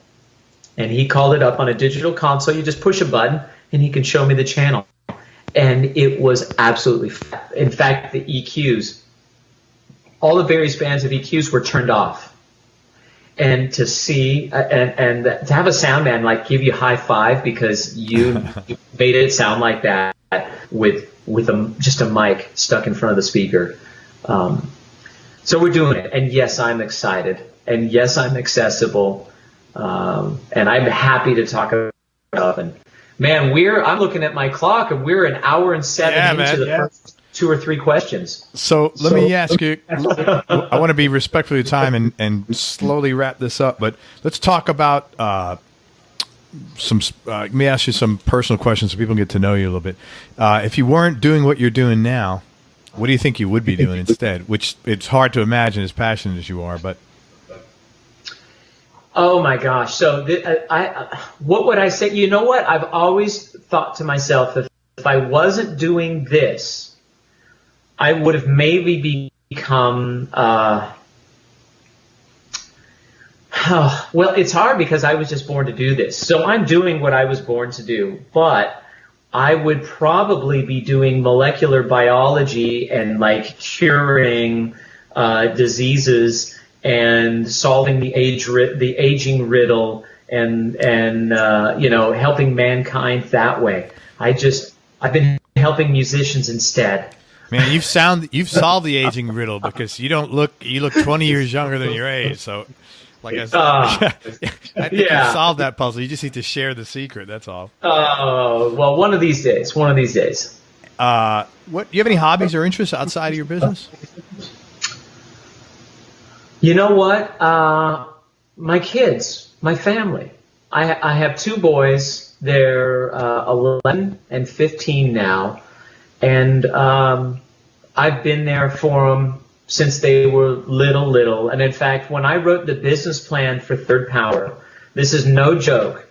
And he called it up on a digital console. You just push a button, and he can show me the channel. And it was absolutely, in fact, the EQs, all the various bands of EQs were turned off. and to see and to have a sound man like give you high five because you made it sound like that with just a mic stuck in front of the speaker. So we're doing it, and yes, I'm excited, and yes, I'm accessible, and I'm happy to talk about it. And man, I'm looking at my clock, and we're an hour and 7 into the first 2 or 3 questions. So let me ask you, I want to be respectful of your time and slowly wrap this up, but let's talk about let me ask you some personal questions so people can get to know you a little bit. If you weren't doing what you're doing now, what do you think you would be doing instead? Which it's hard to imagine as passionate as you are, but. Oh my gosh. So what would I say? You know what? I've always thought to myself, if I wasn't doing this, I would have maybe become, well, it's hard because I was just born to do this. So I'm doing what I was born to do, but I would probably be doing molecular biology and like curing diseases and solving the aging riddle and helping mankind that way. I've been helping musicians instead. Man, you've solved the aging riddle because you look 20 years younger than your age. So, like I said, I think you've solved that puzzle. You just need to share the secret. That's all. Oh, well, one of these days. What do you have any hobbies or interests outside of your business? You know what? My kids, my family. I have 2 boys. They're 11 and 15 now. And I've been there for them since they were little. And in fact, when I wrote the business plan for Third Power, this is no joke.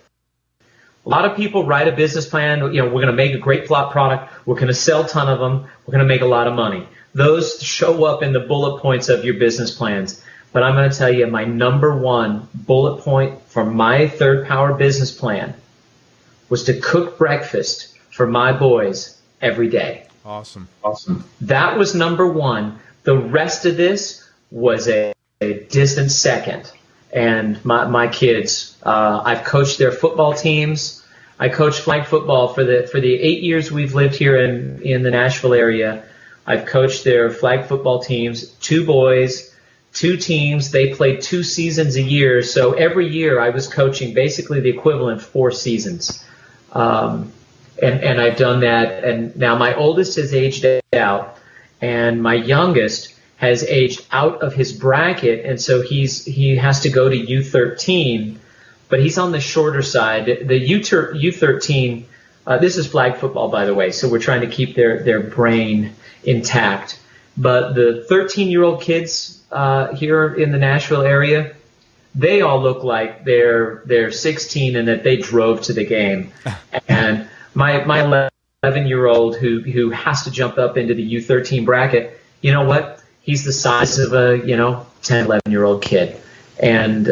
A lot of people write a business plan, we're going to make a great product, we're going to sell a ton of them, we're going to make a lot of money. Those show up in the bullet points of your business plans. But I'm going to tell you, my number 1 bullet point for my Third Power business plan was to cook breakfast for my boys every day. Awesome. That was number 1. The rest of this was a distant second. And my kids, I've coached their football teams. I coached flag football for the 8 years we've lived here in the Nashville area. I've coached their flag football teams, 2 boys, 2 teams. They played 2 seasons a year. So every year I was coaching basically the equivalent of 4 seasons. And I've done that. And now my oldest has aged out, and my youngest has aged out of his bracket, and so he has to go to U13, but he's on the shorter side. The U13, this is flag football, by the way, so we're trying to keep their brain intact. But the 13-year-old kids here in the Nashville area, they all look like they're 16 and that they drove to the game. And my 11-year-old who has to jump up into the U13 bracket, you know what? He's the size of a 10, 11-year-old kid. And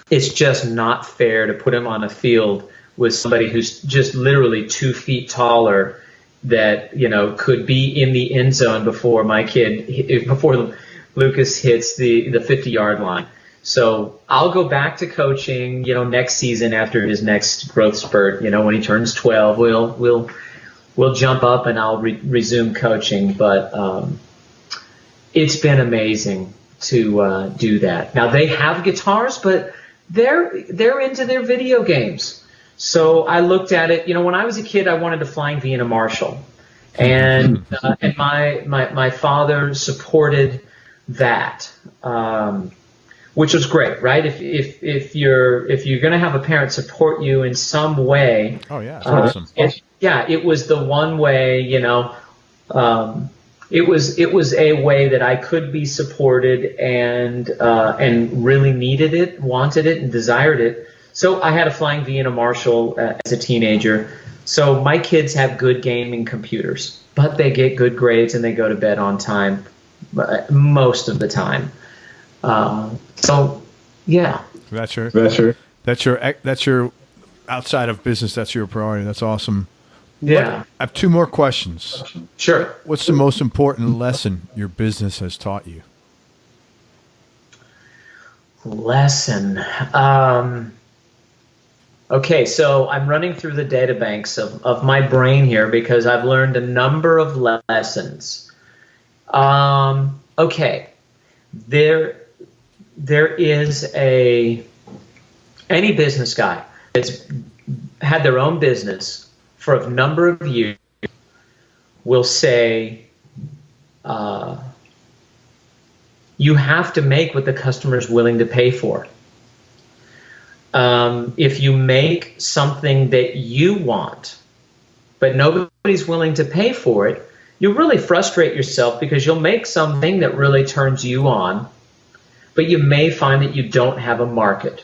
it's just not fair to put him on a field with somebody who's just literally 2 feet taller that, could be in the end zone before Lucas hits the 50-yard line. So I'll go back to coaching, next season after his next growth spurt. When he turns 12, we'll jump up and I'll resume coaching. But it's been amazing to do that. Now they have guitars, but they're into their video games. So I looked at it. When I was a kid, I wanted a flying V and a Marshall, and my father supported that. Which was great, right? If you're going to have a parent support you in some way, oh yeah, that's awesome. It was the one way, it was a way that I could be supported and really needed it, wanted it, and desired it. So I had a flying V and a Marshall as a teenager. So my kids have good gaming computers, but they get good grades and they go to bed on time most of the time. So yeah, that's your outside of business. That's your priority. That's awesome. Yeah. I have 2 more questions. Sure. What's the most important lesson your business has taught you? Lesson. Okay, so I'm running through the data banks of my brain here because I've learned a number of lessons. Okay, there is any business guy that's had their own business for a number of years will say, you have to make what the customer is willing to pay for. If you make something that you want, but nobody's willing to pay for it, you'll really frustrate yourself because you'll make something that really turns you on, but you may find that you don't have a market.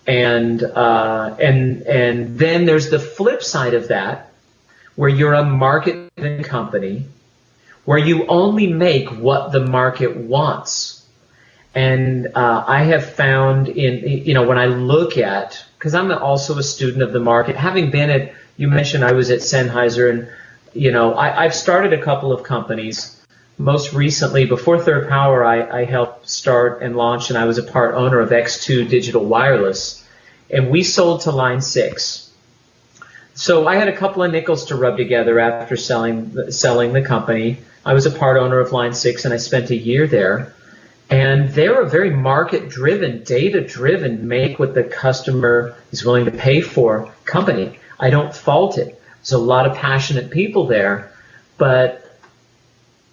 And then there's the flip side of that, where you're a market-driven company, where you only make what the market wants. And I have found when I look at, because I'm also a student of the market, having been at, you mentioned I was at Sennheiser, and I've started a couple of companies. Most recently, before Third Power, I helped start and launch, and I was a part owner of X2 Digital Wireless, and we sold to Line 6. So I had a couple of nickels to rub together after selling the company. I was a part owner of Line 6, and I spent a year there. And they're a very market-driven, data-driven, make what the customer is willing to pay for company. I don't fault it. There's a lot of passionate people there. But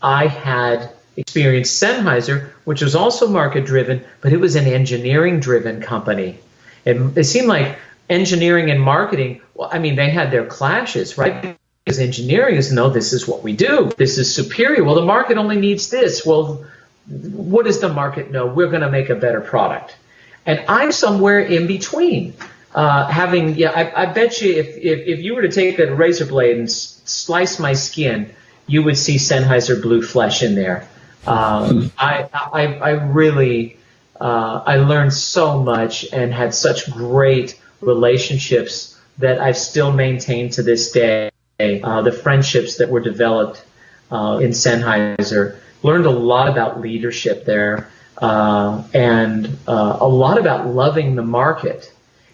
I had experienced Sennheiser, which was also market-driven, but it was an engineering-driven company. It seemed like engineering and marketing, well, I mean, they had their clashes, right? Because engineering is, no, this is what we do. This is superior. Well, the market only needs this. Well, what does the market know? We're going to make a better product. And I'm somewhere in between. I bet you if you were to take a razor blade and slice my skin, you would see Sennheiser blue flesh in there. I really learned so much and had such great relationships that I've still maintained to this day. The friendships that were developed in Sennheiser. Learned a lot about leadership there, and a lot about loving the market,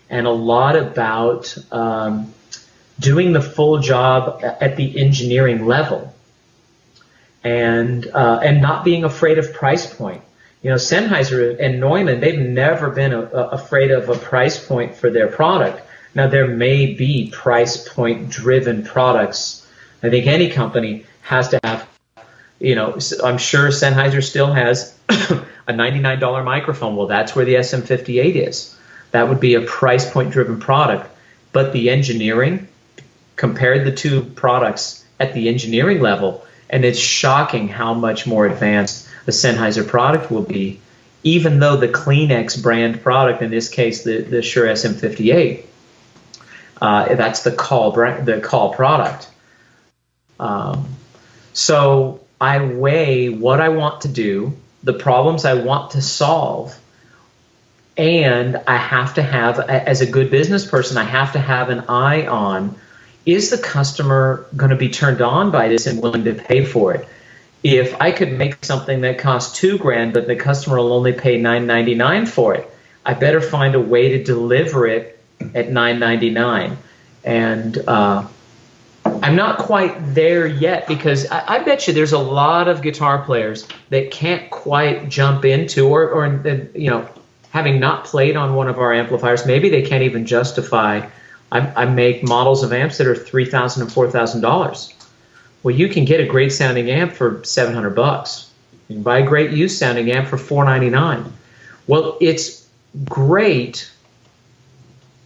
and a lot about doing the full job at the engineering level, and not being afraid of price point. Sennheiser and Neumann, they've never been afraid of a price point for their product. Now, there may be price point driven products. I think any company has to have. I'm sure Sennheiser still has a $99 microphone. Well, that's where the SM58 is. That would be a price point driven product. But the engineering, compared the two products at the engineering level, and it's shocking how much more advanced the Sennheiser product will be, even though the Kleenex brand product, in this case the Shure SM58, that's the call product. So I weigh what I want to do, the problems I want to solve, and I have to have, as a good business person, I have to have an eye on, is the customer going to be turned on by this and willing to pay for it? If I could make something that costs $2,000, but the customer will only pay $9.99 for it, I better find a way to deliver it at $9.99. And I'm not quite there yet, because I bet you there's a lot of guitar players that can't quite jump into, or having not played on one of our amplifiers, maybe they can't even justify. I make models of amps that are $3,000 and $4,000. Well, you can get a great sounding amp for $700. You can buy a great used sounding amp for $499. Well, it's great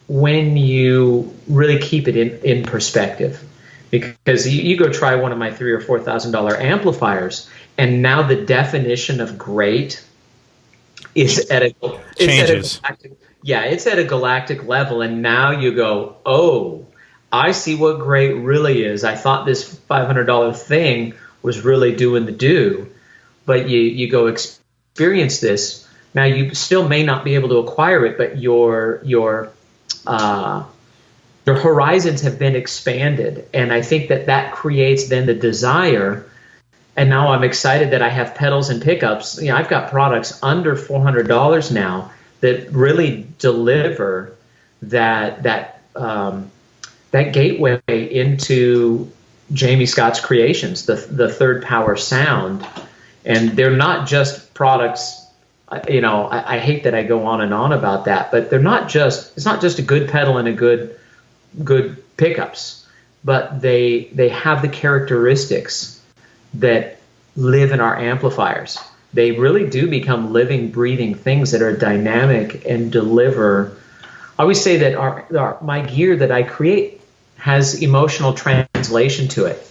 when you really keep it in perspective. Because you go try one of my $3,000 or $4,000 amplifiers, and now the definition of great is at a galactic level, and now you go, oh, I see what great really is. I thought this $500 thing was really doing the do, but you go experience this. Now you still may not be able to acquire it, but your horizons have been expanded, and I think that creates then the desire. And now I'm excited that I have pedals and pickups. I've got products under $400 now that really deliver that gateway into Jamie Scott's creations, the third power sound. And they're not just products, I hate that I go on and on about that, but it's not just a good pedal and a good pickups, but they have the characteristics that live in our amplifiers. They really do become living, breathing things that are dynamic and deliver. I always say that my gear that I create has emotional translation to it.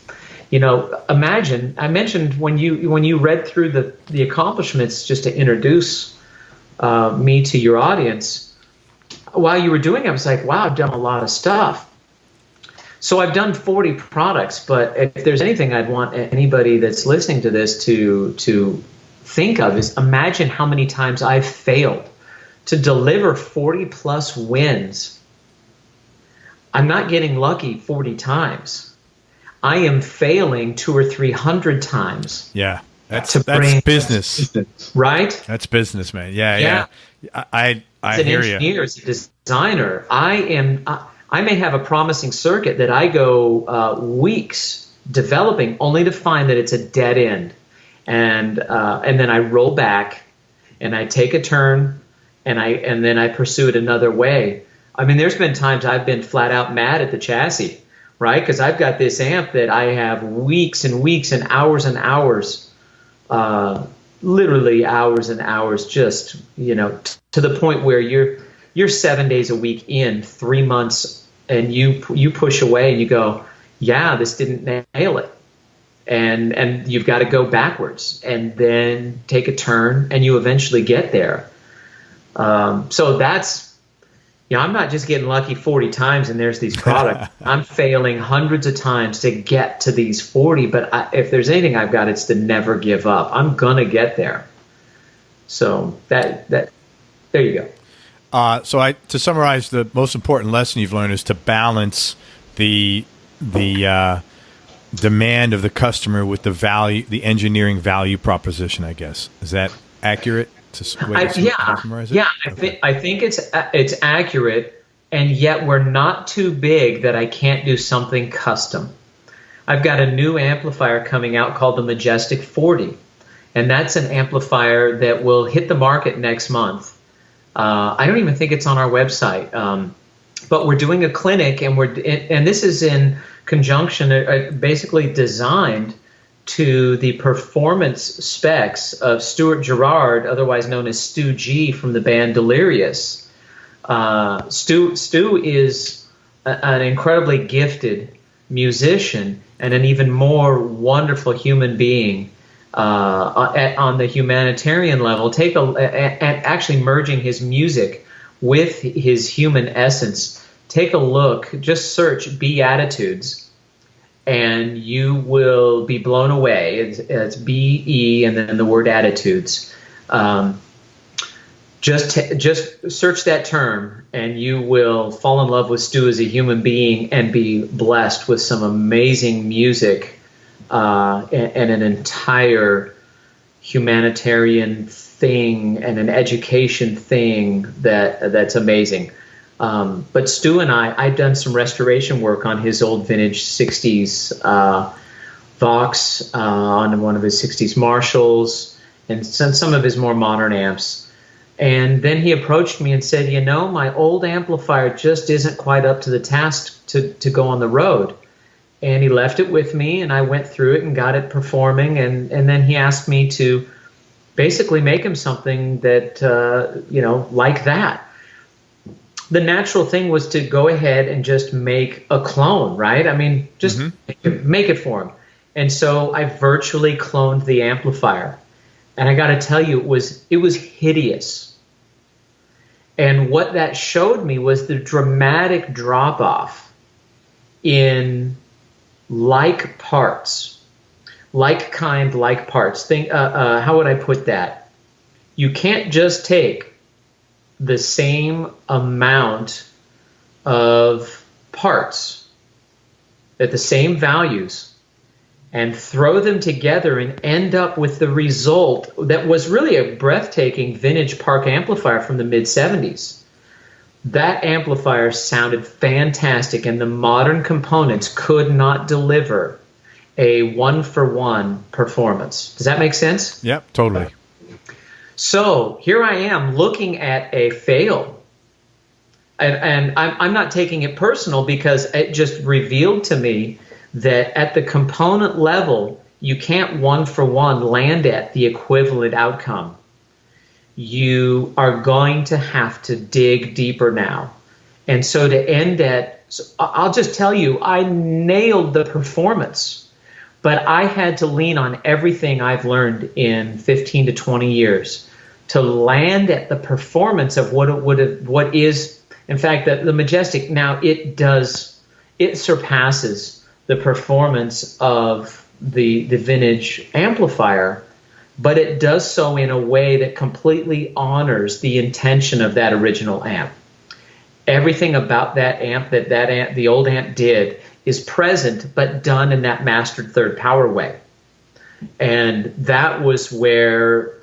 Imagine, I mentioned when you read through the accomplishments just to introduce me to your audience, while you were doing it, I was like, wow, I've done a lot of stuff. So I've done 40 products, but if there's anything I'd want anybody that's listening to this to think of is imagine how many times I've failed to deliver 40 plus wins. I'm not getting lucky 40 times. I am failing 200 or 300 times. Yeah, that's business, right? That's business, man. Yeah. I hear you. As an engineer, as a designer, I may have a promising circuit that I go weeks developing, only to find that it's a dead end, and then I roll back, and I take a turn, and then I pursue it another way. I mean, there's been times I've been flat out mad at the chassis, right? Because I've got this amp that I have weeks and weeks and hours, literally hours and hours, just to the point where you're 7 days a week in 3 months, and you push away and you go, yeah, this didn't nail it, and you've got to go backwards and then take a turn, and you eventually get there. So that's, I'm not just getting lucky 40 times and there's these products. I'm failing hundreds of times to get to these 40, but if there's anything I've got, it's to never give up. I'm gonna get there. So that there you go. So to summarize, the most important lesson you've learned is to balance the demand of the customer with the value, the engineering value proposition, I guess. Is that accurate? I think it's accurate, and yet we're not too big that I can't do something custom. I've got a new amplifier coming out called the Majestic 40, and that's an amplifier that will hit the market next month. I don't even think it's on our website, but we're doing a clinic, and this is in conjunction, basically designed to the performance specs of Stuart Gerard, otherwise known as Stu G from the band Delirious. Stu is an incredibly gifted musician and an even more wonderful human being on the humanitarian level. And actually merging his music with his human essence. Take a look, just search Beatitudes, and you will be blown away. It's B-E and then the word attitudes. Just search that term, and you will fall in love with Stu as a human being and be blessed with some amazing music and an entire humanitarian thing and an education thing that's amazing. But Stu and I've done some restoration work on his old vintage 60s Vox, on one of his 60s Marshalls, and some of his more modern amps. And then he approached me and said, my old amplifier just isn't quite up to the task to go on the road. And he left it with me, and I went through it and got it performing. And then he asked me to basically make him something that, like that. The natural thing was to go ahead and just make a clone, right? I mean, just make it for him. And so I virtually cloned the amplifier. And I got to tell you, it was hideous. And what that showed me was the dramatic drop-off in like parts. Like parts. How would I put that? You can't just take the same amount of parts at the same values and throw them together and end up with the result that was really a breathtaking vintage Park amplifier from the mid-'70s. That amplifier sounded fantastic, and the modern components could not deliver a one-for-one performance. Does that make sense? Yep, totally. So here I am looking at a fail, and I'm not taking it personal, because it just revealed to me that at the component level, you can't one-for-one land at the equivalent outcome. You are going to have to dig deeper now. And so to end at, so I'll just tell you, I nailed the performance, but I had to lean on everything I've learned in 15 to 20 years to land at the performance of what is, in fact, the Majestic. Now it surpasses the performance of the vintage amplifier, but it does so in a way that completely honors the intention of that original amp. Everything about that amp the old amp did is present, but done in that mastered third power way. And that was where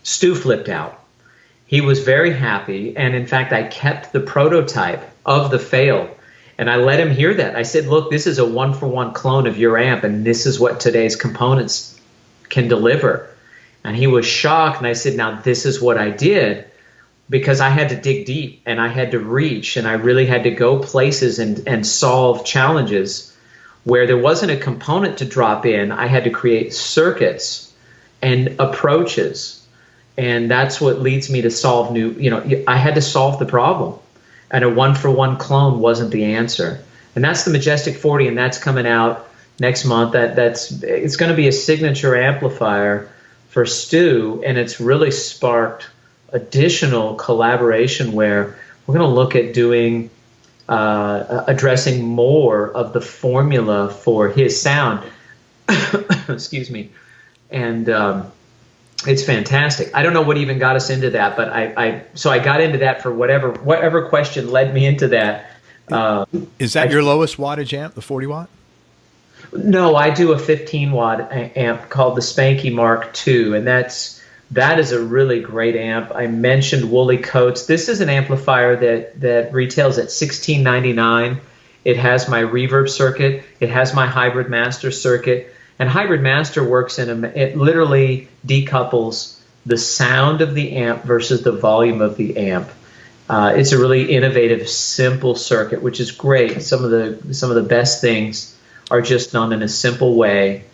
Stu flipped out. He was very happy, and in fact, I kept the prototype of the fail, and I let him hear that. I said, look, this is a one-for-one clone of your amp, and this is what today's components can deliver. And he was shocked, and I said, now this is what I did, because I had to dig deep, and I had to reach, and I really had to go places and solve challenges where there wasn't a component to drop in. I had to create circuits and approaches, and that's what leads me to solve I had to solve the problem. And a one-for-one clone wasn't the answer. And that's the Majestic 40, and that's coming out next month. It's going to be a signature amplifier for Stu, and it's really sparked additional collaboration where we're going to look at doing, addressing more of the formula for his sound. Excuse me. And it's fantastic. I don't know what even got us into that, but so I got into that for whatever question led me into that. Is that your lowest wattage amp, the 40 watt? No, I do a 15 watt amp called the Spanky Mark II, and that is a really great amp. I mentioned Woolly Coats. This is an amplifier that retails at $16.99. It has my reverb circuit. It has my hybrid master circuit. And hybrid master works it literally decouples the sound of the amp versus the volume of the amp. It's a really innovative, simple circuit, which is great. Some of the best things are just done in a simple way.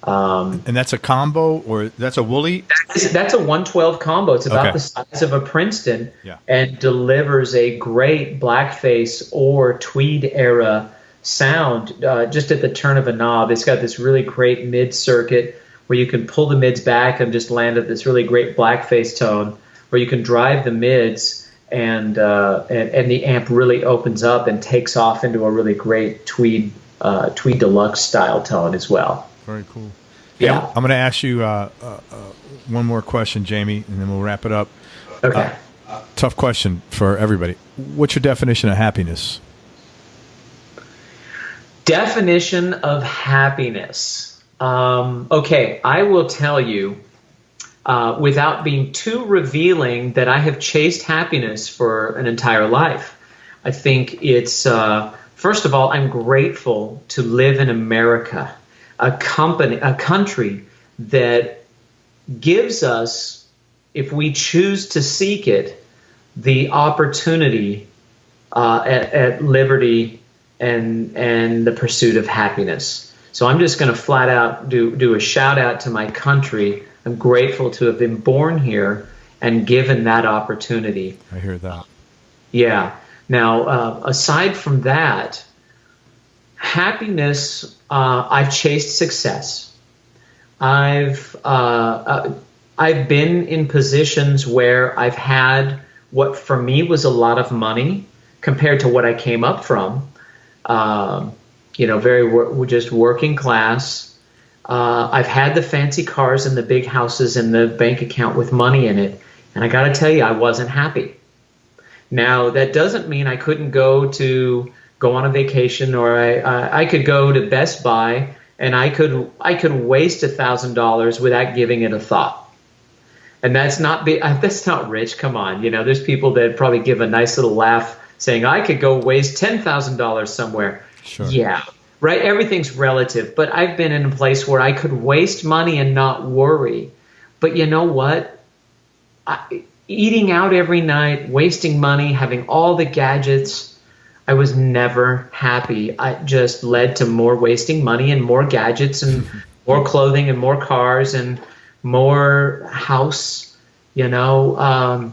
And that's a combo, or that's a Woolly? That's a 112 combo. It's about the size of a Princeton, and delivers a great blackface or tweed era sound just at the turn of a knob. It's got this really great mid circuit where you can pull the mids back and just land at this really great blackface tone, where you can drive the mids and the amp really opens up and takes off into a really great tweed deluxe style tone as well. Very cool. Yeah. I'm going to ask you one more question, Jamie, and then we'll wrap it up. Okay. Tough question for everybody. What's your definition of happiness? Definition of happiness. Okay, I will tell you, without being too revealing, that I have chased happiness for an entire life. I think it's, first of all, I'm grateful to live in America, a country that gives us, if we choose to seek it, the opportunity at liberty and the pursuit of happiness. So I'm just going to flat out do a shout out to my country. I'm grateful to have been born here and given that opportunity. I hear that. Yeah. Now, aside from that, happiness, I've chased success. I've been in positions where I've had what for me was a lot of money compared to what I came up from. Just working class. I've had the fancy cars and the big houses and the bank account with money in it. And I got to tell you, I wasn't happy. Now, that doesn't mean I couldn't go on a vacation, or I could go to Best Buy and I could waste $1,000 without giving it a thought. And that's not rich. Come on, there's people that probably give a nice little laugh saying I could go waste $10,000 somewhere. Sure. Yeah, right. Everything's relative. But I've been in a place where I could waste money and not worry. But you know what? Eating out every night, wasting money, having all the gadgets, I was never happy. It just led to more wasting money and more gadgets and more clothing and more cars and more house. I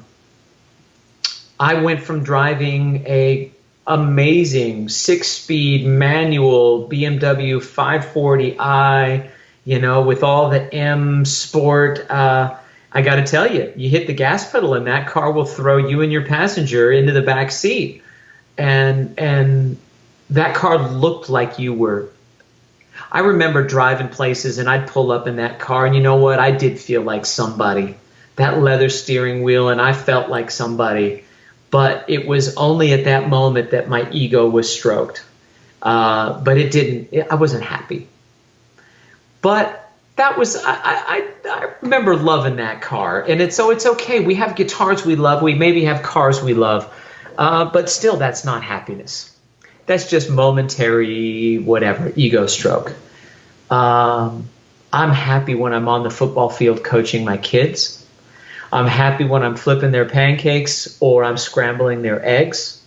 went from driving a amazing 6-speed manual BMW 540i, with all the M Sport. I got to tell you, you hit the gas pedal and that car will throw you and your passenger into the back seat. And that car looked like you were. I remember driving places and I'd pull up in that car, and you know what? I did feel like somebody. That leather steering wheel, and I felt like somebody. But it was only at that moment that my ego was stroked. But it didn't. I wasn't happy. But that was, I remember loving that car. And it's okay. We have guitars we love. We maybe have cars we love. But still, that's not happiness. That's just momentary, whatever, ego stroke. I'm happy when I'm on the football field coaching my kids. I'm happy when I'm flipping their pancakes or I'm scrambling their eggs.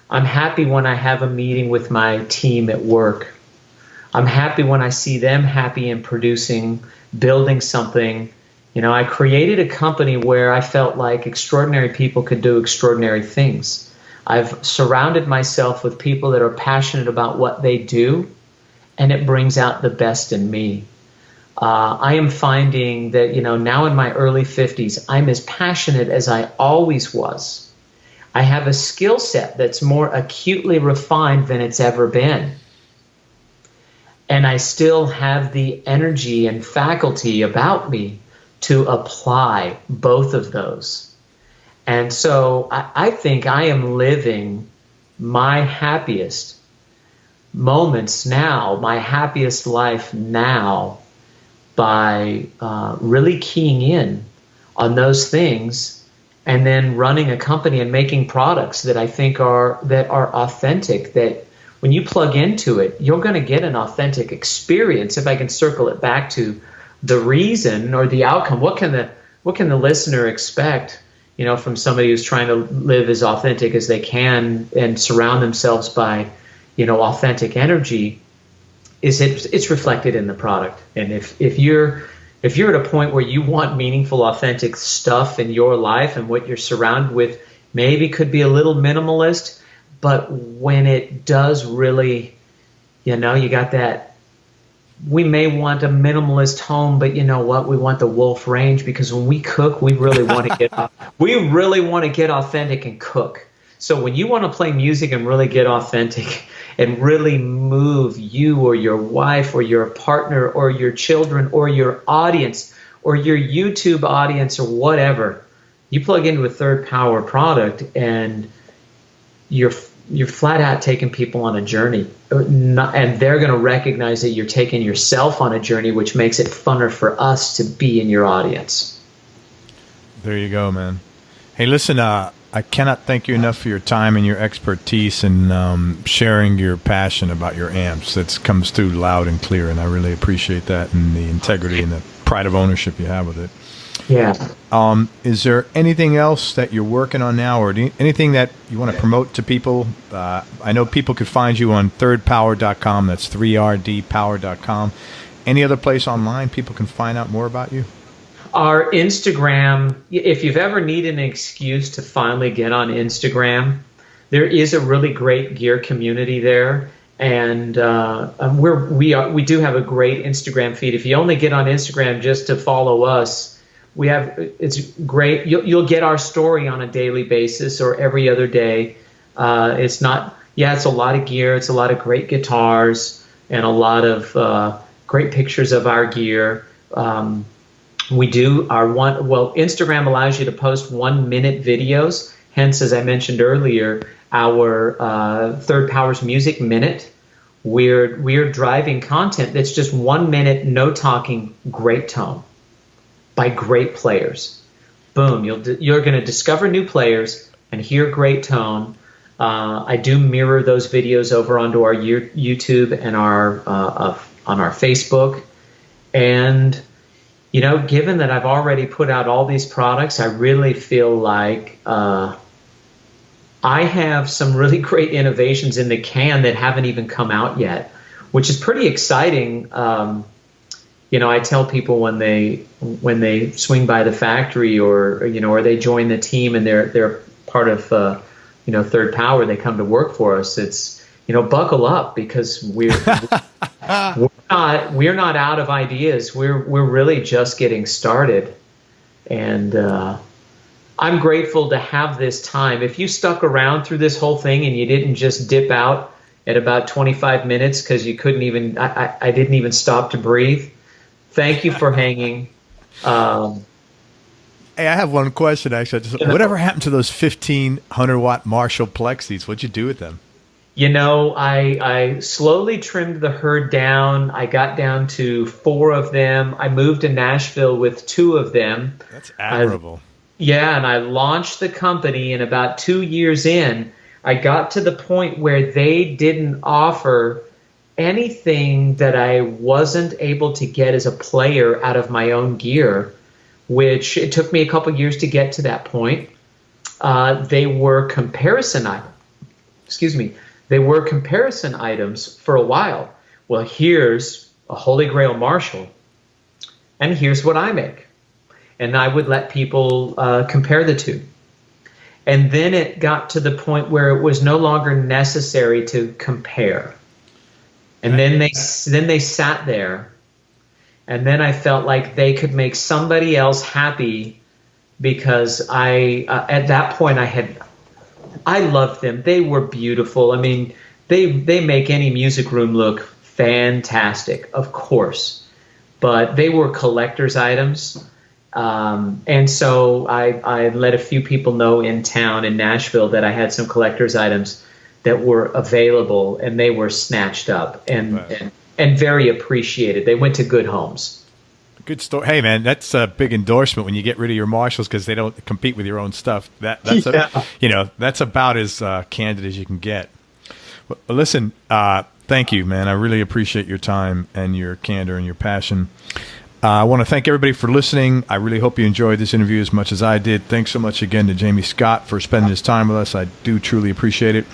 I'm happy when I have a meeting with my team at work. I'm happy when I see them happy and producing, building something. I created a company where I felt like extraordinary people could do extraordinary things. I've surrounded myself with people that are passionate about what they do, and it brings out the best in me. I am finding that, now in my early 50s, I'm as passionate as I always was. I have a skill set that's more acutely refined than it's ever been. And I still have the energy and faculty about me to apply both of those. And so I think I am living my happiest moments now, my happiest life now, by really keying in on those things and then running a company and making products that I think are authentic, that when you plug into it, you're going to get an authentic experience. If I can circle it back to the reason or the outcome, what can the listener expect, from somebody who's trying to live as authentic as they can and surround themselves by, authentic energy? It's reflected in the product. And if you're at a point where you want meaningful, authentic stuff in your life, and what you're surrounded with maybe could be a little minimalist, but when it does really, you got that. We may want a minimalist home, but you know what? We want the Wolf Range, because when we cook, we really want to get authentic and cook. So when you want to play music and really get authentic and really move you or your wife or your partner or your children or your audience or your YouTube audience or whatever, you plug into a third power product and you're flat out taking people on a journey, and they're going to recognize that you're taking yourself on a journey, which makes it funner for us to be in your audience. There you go, man. Hey, listen, I cannot thank you enough for your time and your expertise and sharing your passion about your amps. That comes through loud and clear, and I really appreciate that, and the integrity and the pride of ownership you have with it. Yeah. Is there anything else that you're working on now, or anything that you want to promote to people? I know people could find you on thirdpower.com. That's 3rdpower.com. Any other place online people can find out more about you? Our Instagram, if you've ever needed an excuse to finally get on Instagram, there is a really great gear community there. And we do have a great Instagram feed. If you only get on Instagram just to follow us, it's great. You'll get our story on a daily basis or every other day. It's a lot of gear. It's a lot of great guitars and a lot of great pictures of our gear. We do Instagram allows you to post 1-minute videos. Hence, as I mentioned earlier, our Third Power's Music Minute, we're driving content that's just 1 minute, no talking, great tone by great players. Boom, you're going to discover new players and hear great tone. I do mirror those videos over onto our YouTube and on our Facebook. And, you know, given that I've already put out all these products, I really feel like I have some really great innovations in the can that haven't even come out yet, which is pretty exciting. You know, I tell people when they swing by the factory or they join the team and they're part of Third Power, they come to work for us. It's, buckle up, because we're not out of ideas. We're really just getting started, and I'm grateful to have this time. If you stuck around through this whole thing and you didn't just dip out at about 25 minutes because you couldn't even, I didn't even stop to breathe, thank you for hanging. Hey, I have one question, actually. Whatever happened to those 1,500 watt Marshall Plexis? What'd you do with them? I slowly trimmed the herd down. I got down to 4 of them. I moved to Nashville with 2 of them. That's admirable. And I launched the company, and about 2 years in, I got to the point where they didn't offer anything that I wasn't able to get as a player out of my own gear, which it took me a couple years to get to that point. They were comparison items for a while. Well, here's a Holy Grail Marshall, and here's what I make. And I would let people compare the two. And then it got to the point where it was no longer necessary to compare. And then they sat there, and then I felt like they could make somebody else happy, because at that point I loved them. They were beautiful. I mean, they make any music room look fantastic, of course, but they were collector's items. And so I let a few people know in town in Nashville that I had some collector's items that were available, and they were snatched up and very appreciated. They went to good homes. Good story. Hey, man, that's a big endorsement when you get rid of your Marshalls because they don't compete with your own stuff. That's about as candid as you can get. Well, listen, thank you, man. I really appreciate your time and your candor and your passion. I want to thank everybody for listening. I really hope you enjoyed this interview as much as I did. Thanks so much again to Jamie Scott for spending his time with us. I do truly appreciate it.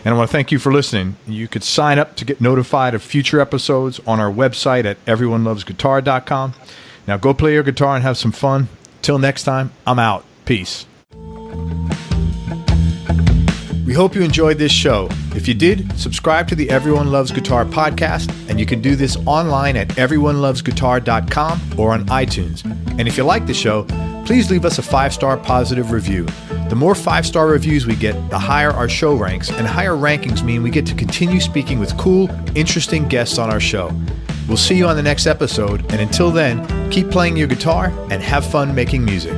And I want to thank you for listening. You could sign up to get notified of future episodes on our website at everyonelovesguitar.com. Now go play your guitar and have some fun. Till next time, I'm out. Peace. We hope you enjoyed this show. If you did, subscribe to the Everyone Loves Guitar podcast, and you can do this online at everyonelovesguitar.com or on iTunes. And if you like the show, please leave us a 5-star positive review. The more 5-star reviews we get, the higher our show ranks, and higher rankings mean we get to continue speaking with cool, interesting guests on our show. We'll see you on the next episode, and until then, keep playing your guitar and have fun making music.